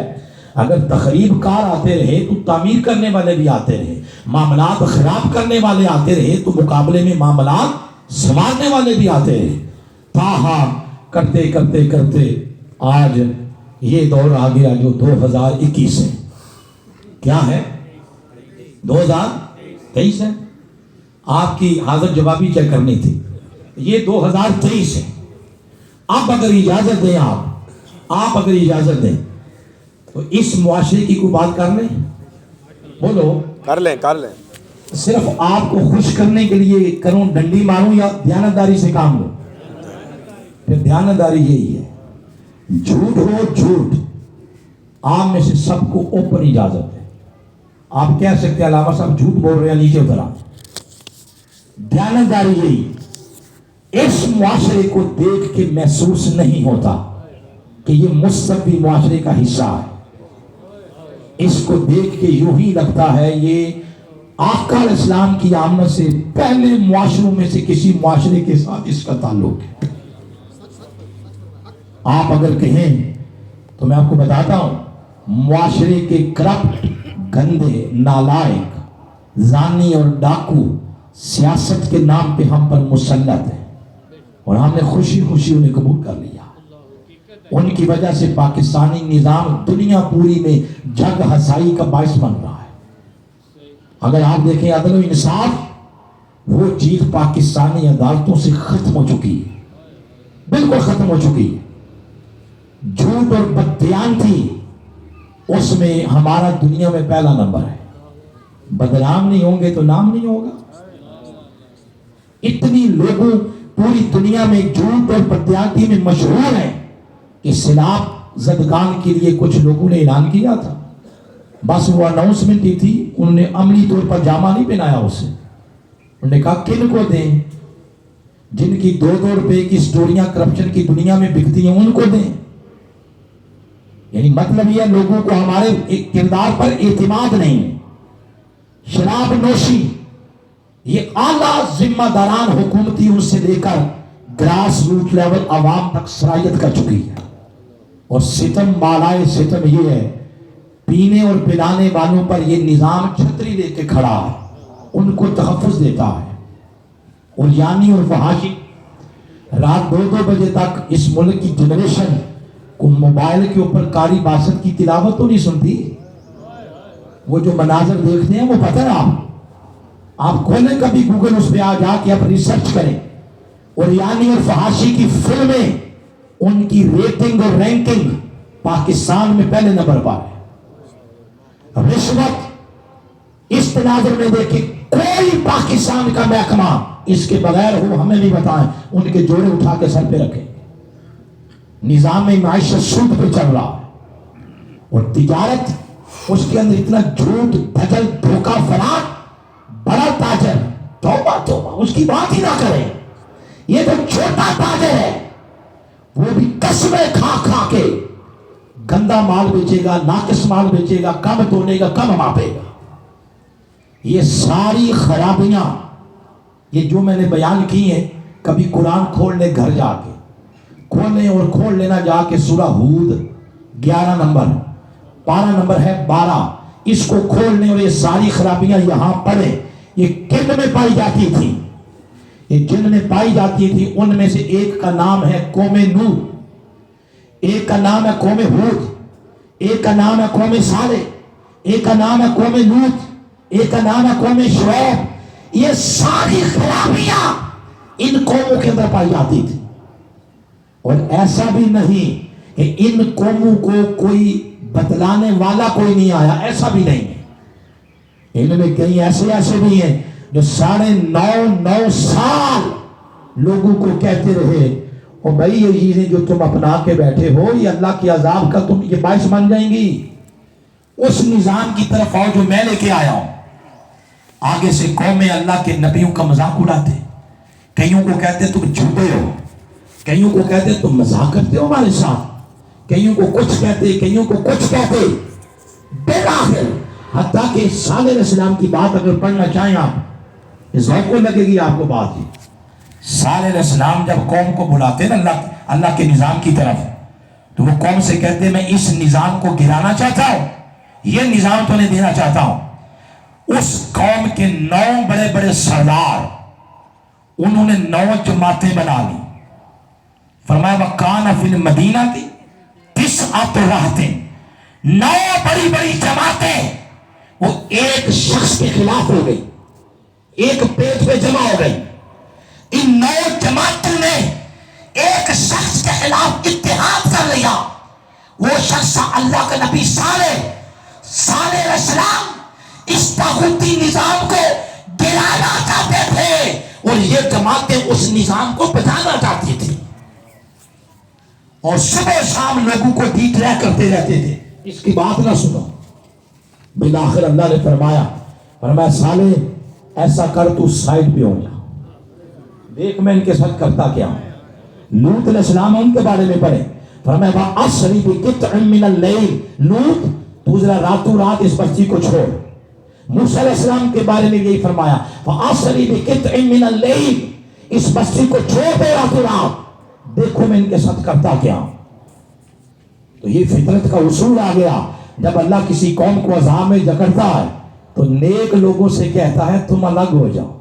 اگر تخریب کار آتے رہے تو تعمیر کرنے والے بھی آتے رہے، معاملات خراب کرنے والے آتے رہے تو مقابلے میں معاملات سنوارنے والے بھی آتے رہے. تاہم کرتے کرتے کرتے آج یہ دور آ گیا جو 2021 ہے. کیا ہے؟ 2023 ہے. آپ کی حاضر جوابی چیک کرنی تھی. یہ 2023 ہے. اب اگر اجازت دیں آپ اگر اجازت دیں تو اس معاشرے کی کوئی بات کر لیں. بولو. کر لیں. صرف آپ کو خوش کرنے کے لیے کروں ڈنڈی ماروں یا دیانتداری سے کام لوں؟ پھر دیانتداری یہی ہے. جھوٹ ہو جھوٹ، آپ میں سے سب کو اوپن اجازت ہے. آپ کہہ سکتے ہیں علامہ صاحب جھوٹ بول رہے ہیں، نیچے اتر آ. دیانتداری یہی، اس معاشرے کو دیکھ کے محسوس نہیں ہوتا کہ یہ مستقبی معاشرے کا حصہ ہے. اس کو دیکھ کے یوں ہی لگتا ہے یہ آقا علیہ السلام کی آمد سے پہلے معاشروں میں سے کسی معاشرے کے ساتھ اس کا تعلق ہے. آپ اگر کہیں تو میں آپ کو بتاتا ہوں، معاشرے کے کرپٹ، گندے، نالائق، زانی اور ڈاکو سیاست کے نام پہ ہم پر مسلط ہیں، اور ہم نے خوشی خوشی انہیں قبول کر لیا. ان کی وجہ سے پاکستانی نظام دنیا پوری میں جگ ہسائی کا باعث بن رہا ہے. اگر آپ دیکھیں عدل و انصاف، وہ چیز پاکستانی عدالتوں سے ختم ہو چکی ہے، بالکل ختم ہو چکی ہے. جھوٹ اور بددیانتی، اس میں ہمارا دنیا میں پہلا نمبر ہے. بدنام نہیں ہوں گے تو نام نہیں ہوگا. اتنی لوگوں پوری دنیا میں جھوٹ اور بددیانتی میں مشہور ہیں کہ سیلاب زدگان کے لیے کچھ لوگوں نے اعلان کیا تھا، بس وہ اناؤنسمنٹ ہی تھی، انہوں نے عملی طور پر جامہ نہیں پہنایا اسے. انہوں نے کہا کن کو دیں؟ جن کی 2 روپے کی سٹوریاں کرپشن کی دنیا میں بکتی ہیں ان کو دیں. یعنی مطلب یہ لوگوں کو ہمارے کردار پر اعتماد نہیں. شراب نوشی یہ اعلیٰ ذمہ داران حکومتی ان سے لے کر گراس روٹ لیول عوام تک سرایت کر چکی ہے. اور ستم بالائے ستم یہ ہے، پینے اور پلانے والوں پر یہ نظام چھتری لے کے کھڑا ہے، ان کو تحفظ دیتا ہے. اور یعنی اور فحاشی رات 2 بجے تک اس ملک کی جنریشن کو موبائل کے اوپر قاری باسط کی تلاوت تو نہیں سنتی. وہ جو مناظر دیکھتے ہیں وہ پتہ ہے آپ کھولیں کبھی گوگل، اس پہ جا کے آپ ریسرچ کریں. اور یعنی اور فحاشی کی فلمیں، ان کی ریٹنگ اور رینکنگ پاکستان میں پہلے نمبر پر ہے. رشوت اس تناظر میں دیکھیں، کوئی پاکستان کا محکمہ اس کے بغیر ہو ہمیں نہیں بتائیں، ان کے جوڑے اٹھا کے سر پہ رکھیں. نظام معیشت سود پہ چل رہا ہے، اور تجارت اس کے اندر اتنا جھوٹ، دھجل، دھوکہ، فراڈ. بڑا تاجر توبہ توبہ اس کی بات ہی نہ کریں. یہ تو چھوٹا تاجر ہے، وہ بھی قسمیں کھا کھا کے گندا مال بیچے گا، ناقص مال بیچے گا، کم تونے گا، کم ماپے گا. یہ ساری خرابیاں یہ جو میں نے بیان کی ہیں، کبھی قرآن کھول لے گھر جا کے کھولیں، اور کھول لینا جا کے سورہ ہود 11 نمبر، پارہ نمبر ہے 12، اس کو کھول لیں اور یہ ساری خرابیاں یہاں پڑھیں. یہ کن میں پائی جاتی تھی؟ یہ جن میں پائی جاتی تھی ان میں سے ایک کا نام ہے قوم نوح، ایک کا نام ہے قوم ہود، ایک کا نام ہے قوم صالح، ایک کا نام ہے قوم لوط، ایک کا نام ہے قوم شعیب. یہ ساری خرابیاں ان قوموں کے اندر پائی جاتی تھی. اور ایسا بھی نہیں کہ ان قوموں کو کوئی بتلانے والا کوئی نہیں آیا، ایسا بھی نہیں ہے. ان میں کئی ایسے بھی ہیں جو 9.5 سال لوگوں کو کہتے رہے، اور بھائی یہ چیزیں جو تم اپنا کے بیٹھے ہو یہ اللہ کی عذاب کا تم یہ باعث بن جائیں گی. اس نظام کی طرف آؤ جو میں لے کے آیا ہوں. آگے سے قومیں اللہ کے نبیوں کا مذاق اڑاتے، کئیوں کو کہتے تم جھوٹے ہو، کئیوں کو کہتے تم مذاق کرتے ہو ہمارے ساتھ، کئیوں کو کچھ کہتے، کئیوں کو کچھ کہتے. بالآخر حتیٰ کہ صالح علیہ السلام کی بات اگر پڑھنا چاہیں آپ، ذوق کو لگے گی آپ کو بات ہی. صالح علیہ السلام جب قوم کو بلاتے نا اللہ کے نظام کی طرف، تو وہ قوم سے کہتے میں اس نظام کو گرانا چاہتا ہوں، یہ نظام تو نہیں دینا چاہتا ہوں. اس قوم کے 9 بڑے بڑے سردار، انہوں نے 9 جماعتیں بنا لی. فرمایا وَقَانَ فِي الْمَدِينَةِ 9 رَهْطٍ، 9 بڑی بڑی جماعتیں وہ ایک شخص کے خلاف ہو گئی، ایک پیٹ پہ جمع ہو گئی. ان 9 جماعتوں نے ایک شخص کے خلاف اتحاد کر لیا. وہ شخص اللہ کا نبی صالح علیہ السلام. اس طاغوتی نظام کو گرانا چاہتے تھے اور یہ جماعتیں اس نظام کو بچانا چاہتی تھی اور صبح شام لوگوں کو ڈیٹرا کرتے رہتے تھے. اس کی بات نہ سنو. بالآخر اللہ نے فرمایا صالح ایسا کر تو سائڈ پہ ہو جا, دیکھ میں ان کے ساتھ کرتا کیا ہوں. لوط علیہ السلام ان کے بارے میں پڑھے, فرمایا وَأَسْرِ بِقِطْعٍ مِّنَ اللَّيْلِ, لوط تو ذرا راتوں رات اس بستی کو چھوڑ. موسیٰ علیہ السلام کے بارے میں یہی فرمایا وَأَسْرِ بِقِطْعٍ مِّنَ اللَّيْلِ, اس بستی کو چھوڑ دے راتوں رات, دیکھو میں ان کے ساتھ کرتا کیا ہوں. تو یہ فطرت کا اصول آ گیا, جب اللہ کسی قوم کو عذاب میں جکڑتا ہے تو نیک لوگوں سے کہتا ہے تم الگ ہو جاؤ.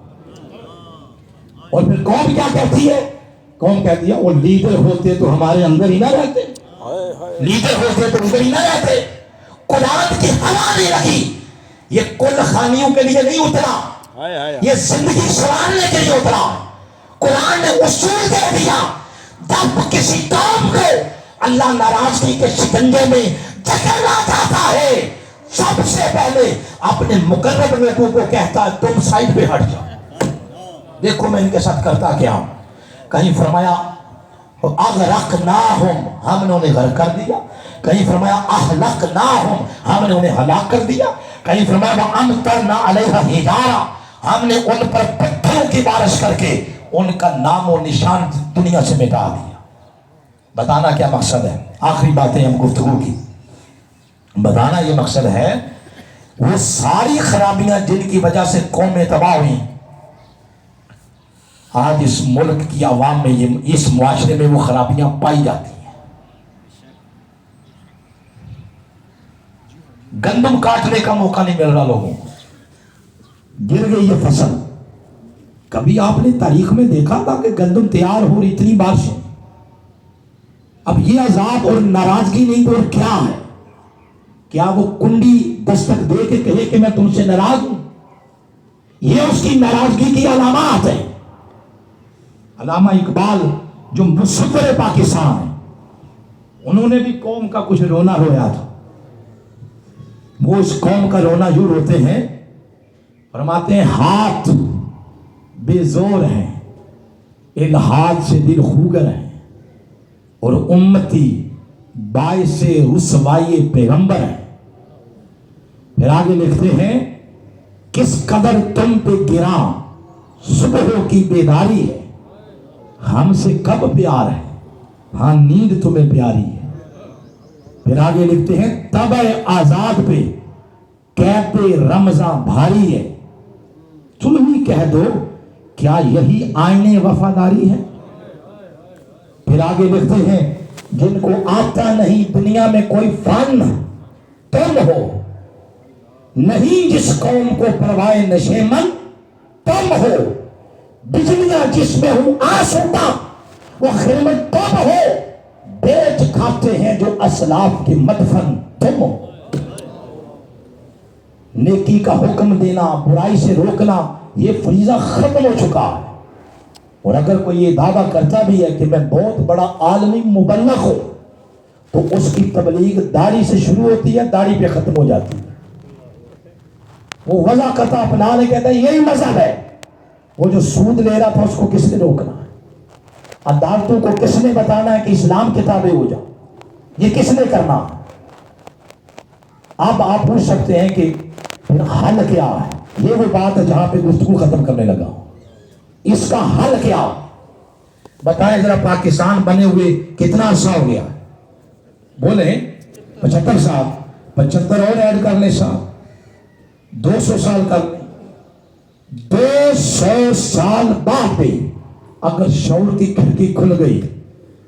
اور پھر قوم کیا کہتی ہے؟ قوم کہتی ہے وہ لیڈر ہوتے تو ہمارے اندر ہی نہ رہتے, لیڈر ہوتے تو اندر ہی نہ رہتے. قرآن کی ہوا نہیں رہی. یہ کل خانیوں کے لیے نہیں اترا, یہ زندگی سنوارنے کے لیے اترا. قرآن نے اصول دے دیا, جب کسی قوم کو اللہ ناراضگی کے شکنجے میں جکڑنا چاہتا ہے سب سے پہلے اپنے مقرب لوگوں کو کہتا ہے تم سائڈ پہ ہٹ جاؤ, دیکھو میں ان کے ساتھ کرتا کیا ہوں. کہیں فرمایا اغرقناہم, ہم نے انہیں غرق کر دیا. کہیں فرمایا اہلکناہم, ہم نے انہیں ہلاک کر دیا. کہیں فرمایا وامطرنا علیہا حجارہ, ہم نے ان پر پتھروں کی بارش کر کے ان کا نام و نشان دنیا سے مٹا دیا. بتانا کیا مقصد ہے؟ آخری باتیں ہم گفتگو کی, بتانا یہ مقصد ہے وہ ساری خرابیاں جن کی وجہ سے قومیں تباہ ہوئی, آج اس ملک کی عوام میں اس معاشرے میں وہ خرابیاں پائی جاتی ہیں. گندم کاٹنے کا موقع نہیں مل رہا لوگوں کو, گر گئی یہ فصل. کبھی آپ نے تاریخ میں دیکھا تھا کہ گندم تیار ہو رہی اتنی بارشیں؟ اب یہ عذاب اور ناراضگی نہیں تو اور کیا ہے؟ کیا وہ کنڈی دستک دے کے کہے کہ میں تم سے ناراض ہوں؟ یہ اس کی ناراضگی کی علامات ہیں. علامہ اقبال جو مصور پاکستان ہیں, انہوں نے بھی قوم کا کچھ رونا رویا تھا. وہ اس قوم کا رونا یوں روتے ہیں, فرماتے ہیں ہاتھ بے زور ہیں, ان ہاتھ سے دل خوگر ہیں, اور امتی باعث رسوائی پیغمبر ہیں. پھر آگے لکھتے ہیں کس قدر تم پہ گراں صبحوں کی بیداری ہے, ہم سے کب پیار ہے, ہاں نیند تمہیں پیاری ہے. پھر آگے لکھتے ہیں طبع آزاد پہ قید رمضاں بھاری ہے, تم ہی کہہ دو کیا یہی آئین وفاداری ہے. پھر آگے لکھتے ہیں جن کو آتا نہیں دنیا میں کوئی فن, تم ہو نہیں جس قوم کو پروائے نشیمن, تم ہو بجلیاں جس میں ہوں آسودہ, وہ خدمت تم ہو بیچ کھاتے ہیں جو اسلاف کی مدفن, تم ہو نیکی کا حکم دینا برائی سے روکنا یہ فریضہ ختم ہو چکا ہے. اور اگر کوئی یہ دعویٰ کرتا بھی ہے کہ میں بہت بڑا عالمی مبلغ ہوں تو اس کی تبلیغ داڑھی سے شروع ہوتی ہے, داڑھی پہ ختم ہو جاتی ہے. وہ وضاقت اپنا لے کہتا ہے یہی مذہب ہے. وہ جو سود لے رہا تھا اس کو کس نے روکنا ہے؟ عدالتوں کو کس نے بتانا ہے کہ اسلام کتابیں ہو جاؤ؟ یہ کس نے کرنا ہے؟ اب آپ پوچھ سکتے ہیں کہ حل کیا ہے. یہ وہ بات ہے جہاں پہ گفتگو ختم کرنے لگا ہوں. اس کا حل کیا بتائیں ذرا. پاکستان بنے ہوئے کتنا عرصہ ہو گیا؟ بولیں 75 سال. 75 اور ایڈ کر لیں صاحب, 200 سال کر لیں. 200 سال بعد بھی اگر شعور کی کھڑکی کھل گئی,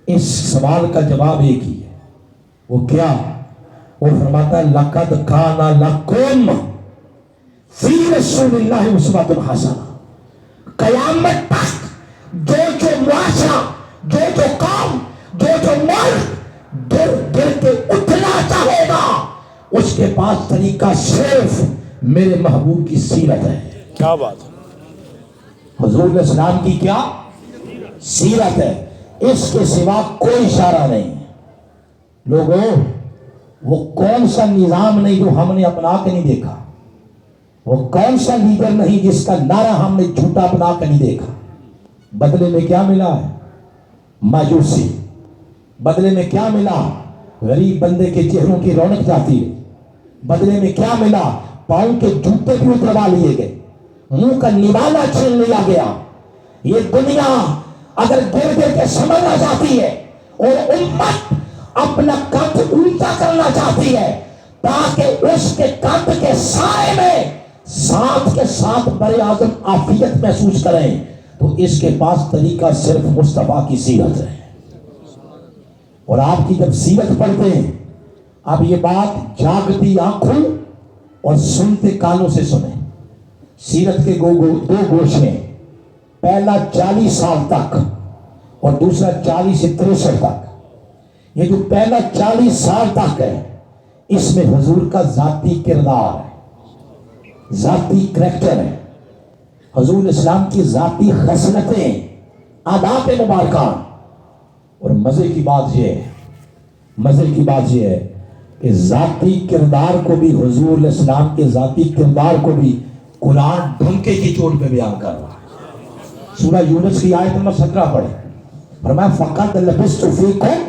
اس سوال کا جواب ایک ہی ہے. وہ کیا؟ وہ فرماتا ہے لقد کان لکم فی رسول اللہ اسوۃ حسنہ. قیامت تک جو معاشرہ, جو قوم, جو ملک گر کے اٹھنا چاہے گا اس کے پاس طریقہ صرف میرے محبوب کی سیرت ہے. کیا بات ہے. حضور علیہ السلام کی کیا سیرت ہے، اس کے سوا کوئی اشارہ نہیں۔ لوگوں، وہ کون سا نظام نہیں جو ہم نے اپنا کے نہیں دیکھا، وہ کون سا لیڈر نہیں جس کا نعرہ ہم نے جھوٹا اپنا کے نہیں دیکھا۔ بدلے میں کیا ملا ہے؟ مایوسی۔ بدلے میں کیا ملا؟ غریب بندے کے چہروں کی رونق جاتی ہے۔ بدلے میں کیا ملا؟ پاؤں کے جوتے بھی اتروا لیے گئے، منہ کا نوالا چھین لیا گیا۔ یہ دنیا اگر گر گر کے سمجھنا چاہتی ہے اور امت اپنا قد الٹا کرنا چاہتی ہے تاکہ اس کے قد کے سائے میں ساتھ کے ساتھ بر اعظم عافیت محسوس کریں، تو اس کے پاس طریقہ صرف مصطفیٰ کی سیرت ہے۔ اور آپ کی جب سیرت پڑھتے ہیں، اب یہ بات جاگتی آنکھوں اور سنتے کانوں سے سنیں۔ سیرت کے دو گوشے، پہلا 40 سال تک اور دوسرا 40 سے 63 تک۔ یہ جو پہلا 40 سال تک ہے، اس میں حضور کا ذاتی کردار ہے، ذاتی کریکٹر ہے، حضور اسلام کی ذاتی خصلتیں، آداب مبارکہ۔ اور مزے کی بات یہ ہے کہ ذاتی کردار کو بھی، حضور اسلام کے ذاتی کردار کو بھی قرآن ڈھنکے کی چوٹ پہ بیان کر رہا ہے۔ سورہ یونس کی آیت نمبر 17 پڑھیں، فرمایا فَقَدْ لَبِثْتُ فِیکُمْ